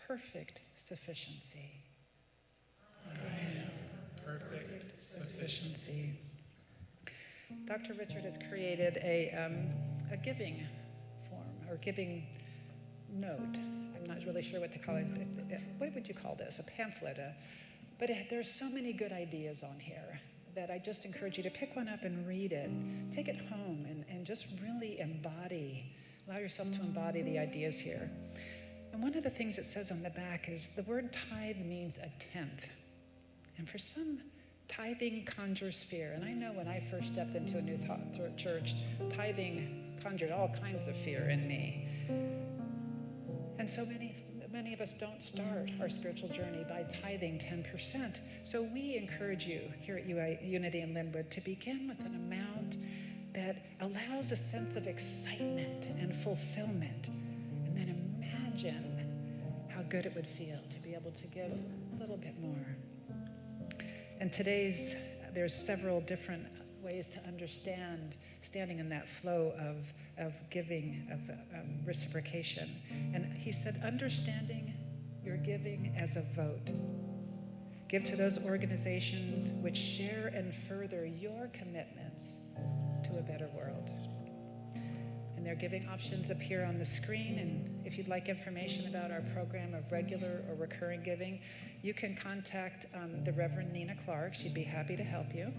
perfect sufficiency. I am perfect sufficiency. Dr. Richard has created a giving form, or giving note. I'm not really sure what to call it. What would you call this? A pamphlet. But there's so many good ideas on here that I just encourage you to pick one up and read it. Take it home and just really allow yourself to embody the ideas here. And one of the things it says on the back is the word tithe means a tenth. And for some, tithing conjures fear. And I know when I first stepped into a new church, tithing conjured all kinds of fear in me. And so many of us don't start our spiritual journey by tithing 10%. So we encourage you here at Unity in Lynnwood to begin with an amount that allows a sense of excitement and fulfillment. And then imagine how good it would feel to be able to give a little bit more. And there's several different ways to understand standing in that flow of giving, of reciprocation. And he said, understanding your giving as a vote. Give to those organizations which share and further your commitments to a better world. And their giving options appear on the screen. And if you'd like information about our program of regular or recurring giving, you can contact the Reverend Nina Clark. She'd be happy to help you.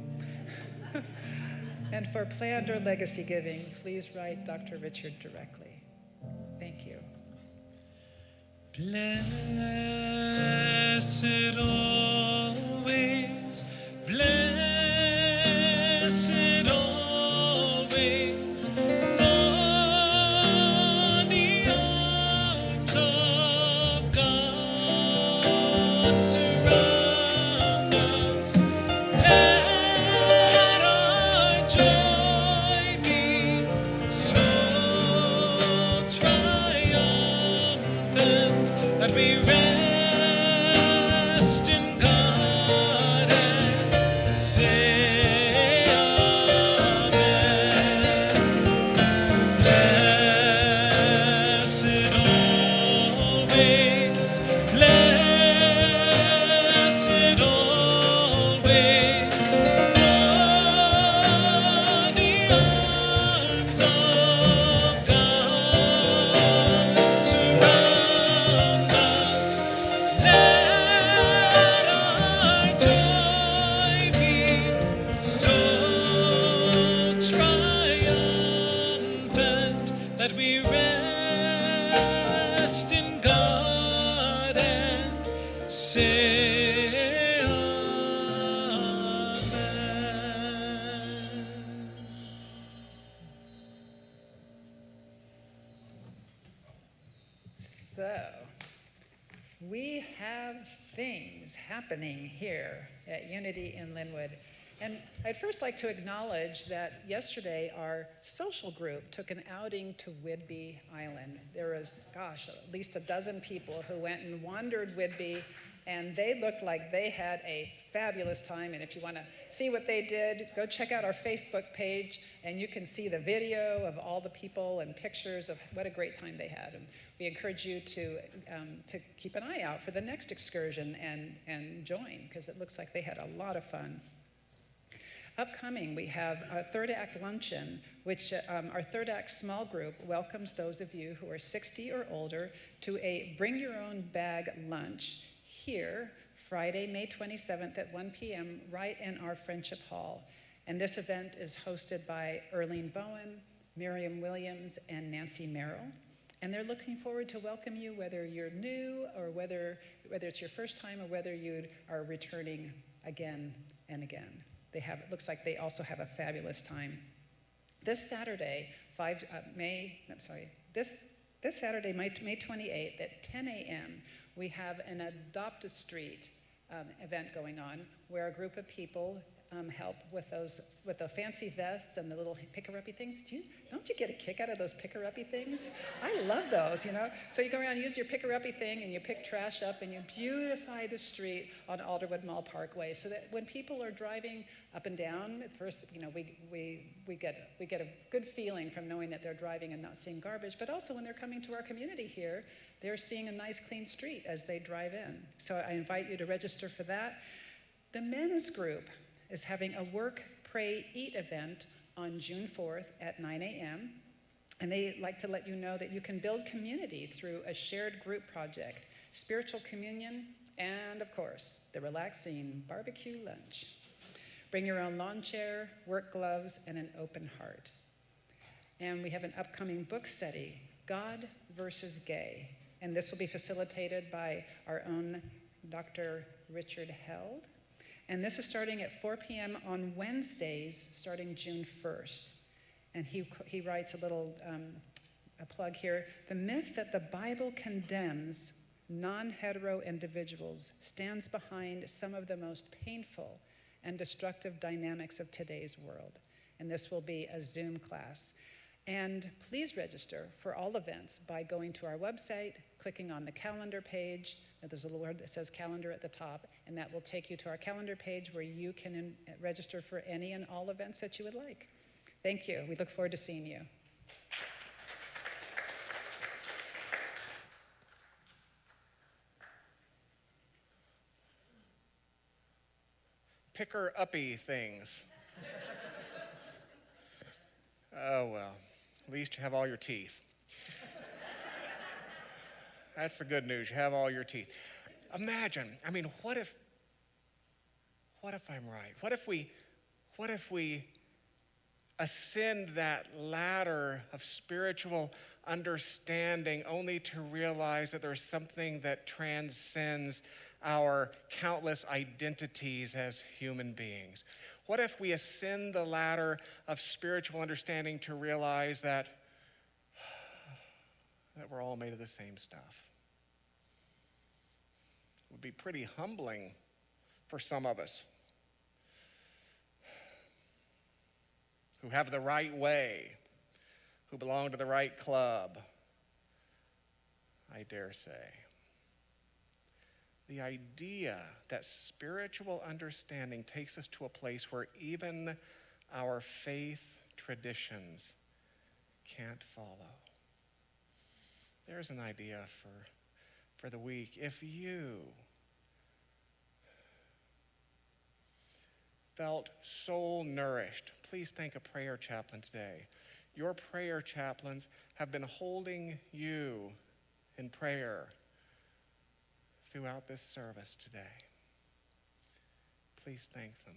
And for planned or legacy giving, please write Dr. Richard directly. Thank you. Blessed always, blessed always, for the arms of God surround us. Let our joy be so triumphant that we rest in God and say amen. Blessed always, blessed always, for the arms of God surround us. Let our joy be so triumphant that we rest in God and say amen. So, we have things happening here at Unity in Lynnwood. And I'd first like to acknowledge that yesterday our social group took an outing to Whidbey Island. There was, at least a dozen people who went and wandered Whidbey, and they looked like they had a fabulous time. And if you want to see what they did, go check out our Facebook page, and you can see the video of all the people and pictures of what a great time they had. And we encourage you to keep an eye out for the next excursion and join, because it looks like they had a lot of fun. Upcoming, we have our third Act Luncheon, which our third Act small group welcomes those of you who are 60 or older to a bring your own bag lunch here, Friday, May 27th at 1 p.m. right in our Friendship Hall. And this event is hosted by Erlene Bowen, Miriam Williams, and Nancy Merrill. And they're looking forward to welcome you, whether you're new or whether it's your first time or whether you are returning again and again. It looks like they also have a fabulous time. This Saturday, this Saturday, May 28th at 10 a.m., we have an Adopt a Street event going on where a group of people help with the fancy vests and the little pick-a-uppy things. Don't you get a kick out of those pick-a-uppy things? I love those, you know? So you go around, use your pick-a-uppy thing, and you pick trash up, and you beautify the street on Alderwood Mall Parkway, so that when people are driving up and down, at first, you know, we get a good feeling from knowing that they're driving and not seeing garbage, but also when they're coming to our community here, they're seeing a nice, clean street as they drive in. So I invite you to register for that. The men's group is having a Work, Pray, Eat event on June 4th at 9 a.m. And they like to let you know that you can build community through a shared group project, spiritual communion, and of course, the relaxing barbecue lunch. Bring your own lawn chair, work gloves, and an open heart. And we have an upcoming book study, God versus Gay. And this will be facilitated by our own Dr. Richard Held. And this is starting at 4 p.m. on Wednesdays, starting June 1st. And he writes a little a plug here. The myth that the Bible condemns non-hetero individuals stands behind some of the most painful and destructive dynamics of today's world. And this will be a Zoom class. And please register for all events by going to our website, clicking on the calendar page. There's a little word that says calendar at the top, and that will take you to our calendar page where you can register for any and all events that you would like. Thank you. We look forward to seeing you. Picker-uppy things. Oh, well, at least you have all your teeth. That's the good news. You have all your teeth. Imagine, I mean, what if I'm right? What if we ascend that ladder of spiritual understanding only to realize that there's something that transcends our countless identities as human beings? What if we ascend the ladder of spiritual understanding to realize that we're all made of the same stuff? It would be pretty humbling for some of us who have the right way, who belong to the right club, I dare say. The idea that spiritual understanding takes us to a place where even our faith traditions can't follow. There's an idea for the week. If you felt soul nourished, please thank a prayer chaplain today. Your prayer chaplains have been holding you in prayer throughout this service today. Please thank them.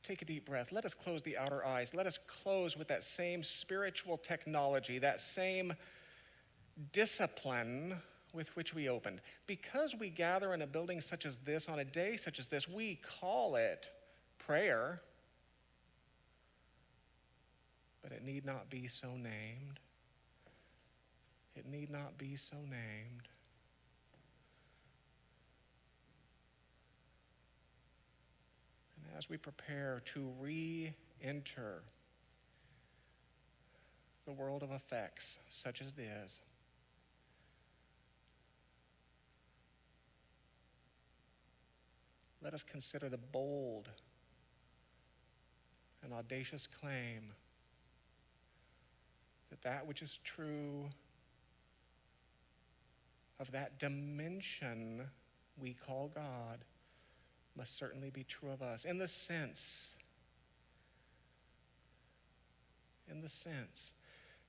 Take a deep breath. Let us close the outer eyes. Let us close with that same spiritual technology, that same discipline with which we opened. Because we gather in a building such as this, on a day such as this, we call it prayer, but it need not be so named. It need not be so named. And as we prepare to re-enter the world of effects such as it is, let us consider the bold and audacious claim that that which is true of that dimension we call God must certainly be true of us, in the sense in the sense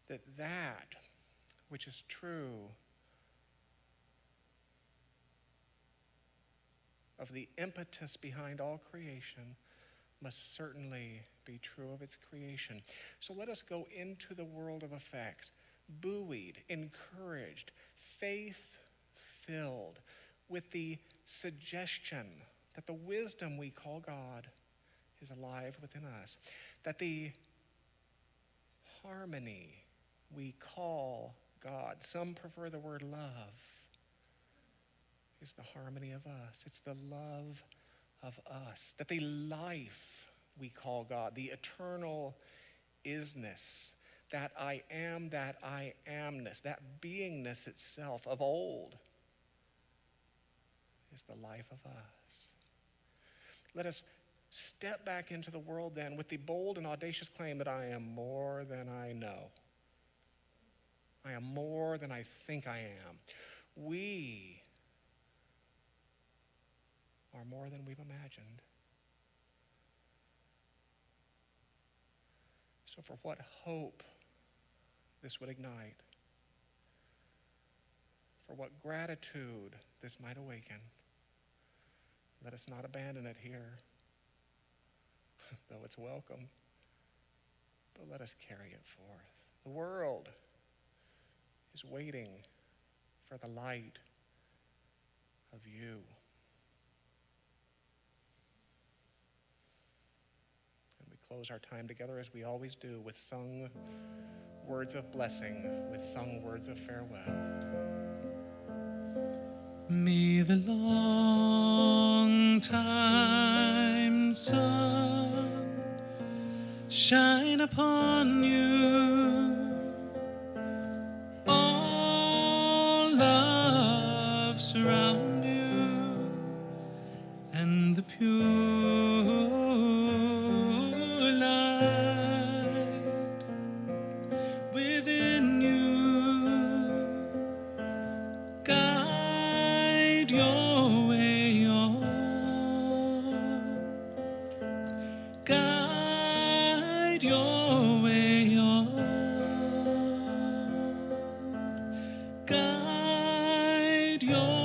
that that which is true of the impetus behind all creation must certainly be true of its creation. So let us go into the world of effects, buoyed, encouraged, faith-filled, with the suggestion that the wisdom we call God is alive within us, that the harmony we call God, some prefer the word love, is the harmony of us. It's the love of us. That the life we call God, the eternal isness, that I amness, that beingness itself of old, is the life of us. Let us step back into the world then with the bold and audacious claim that I am more than I know. I am more than I think I am. We are more than we've imagined. So for what hope this would ignite, for what gratitude this might awaken, let us not abandon it here, though it's welcome, but let us carry it forth. The world is waiting for the light of you. Close our time together as we always do with sung words of blessing, with sung words of farewell. May the long time sun shine upon you, all love surround you, and the pure light within you guide your way on, guide your way on, guide your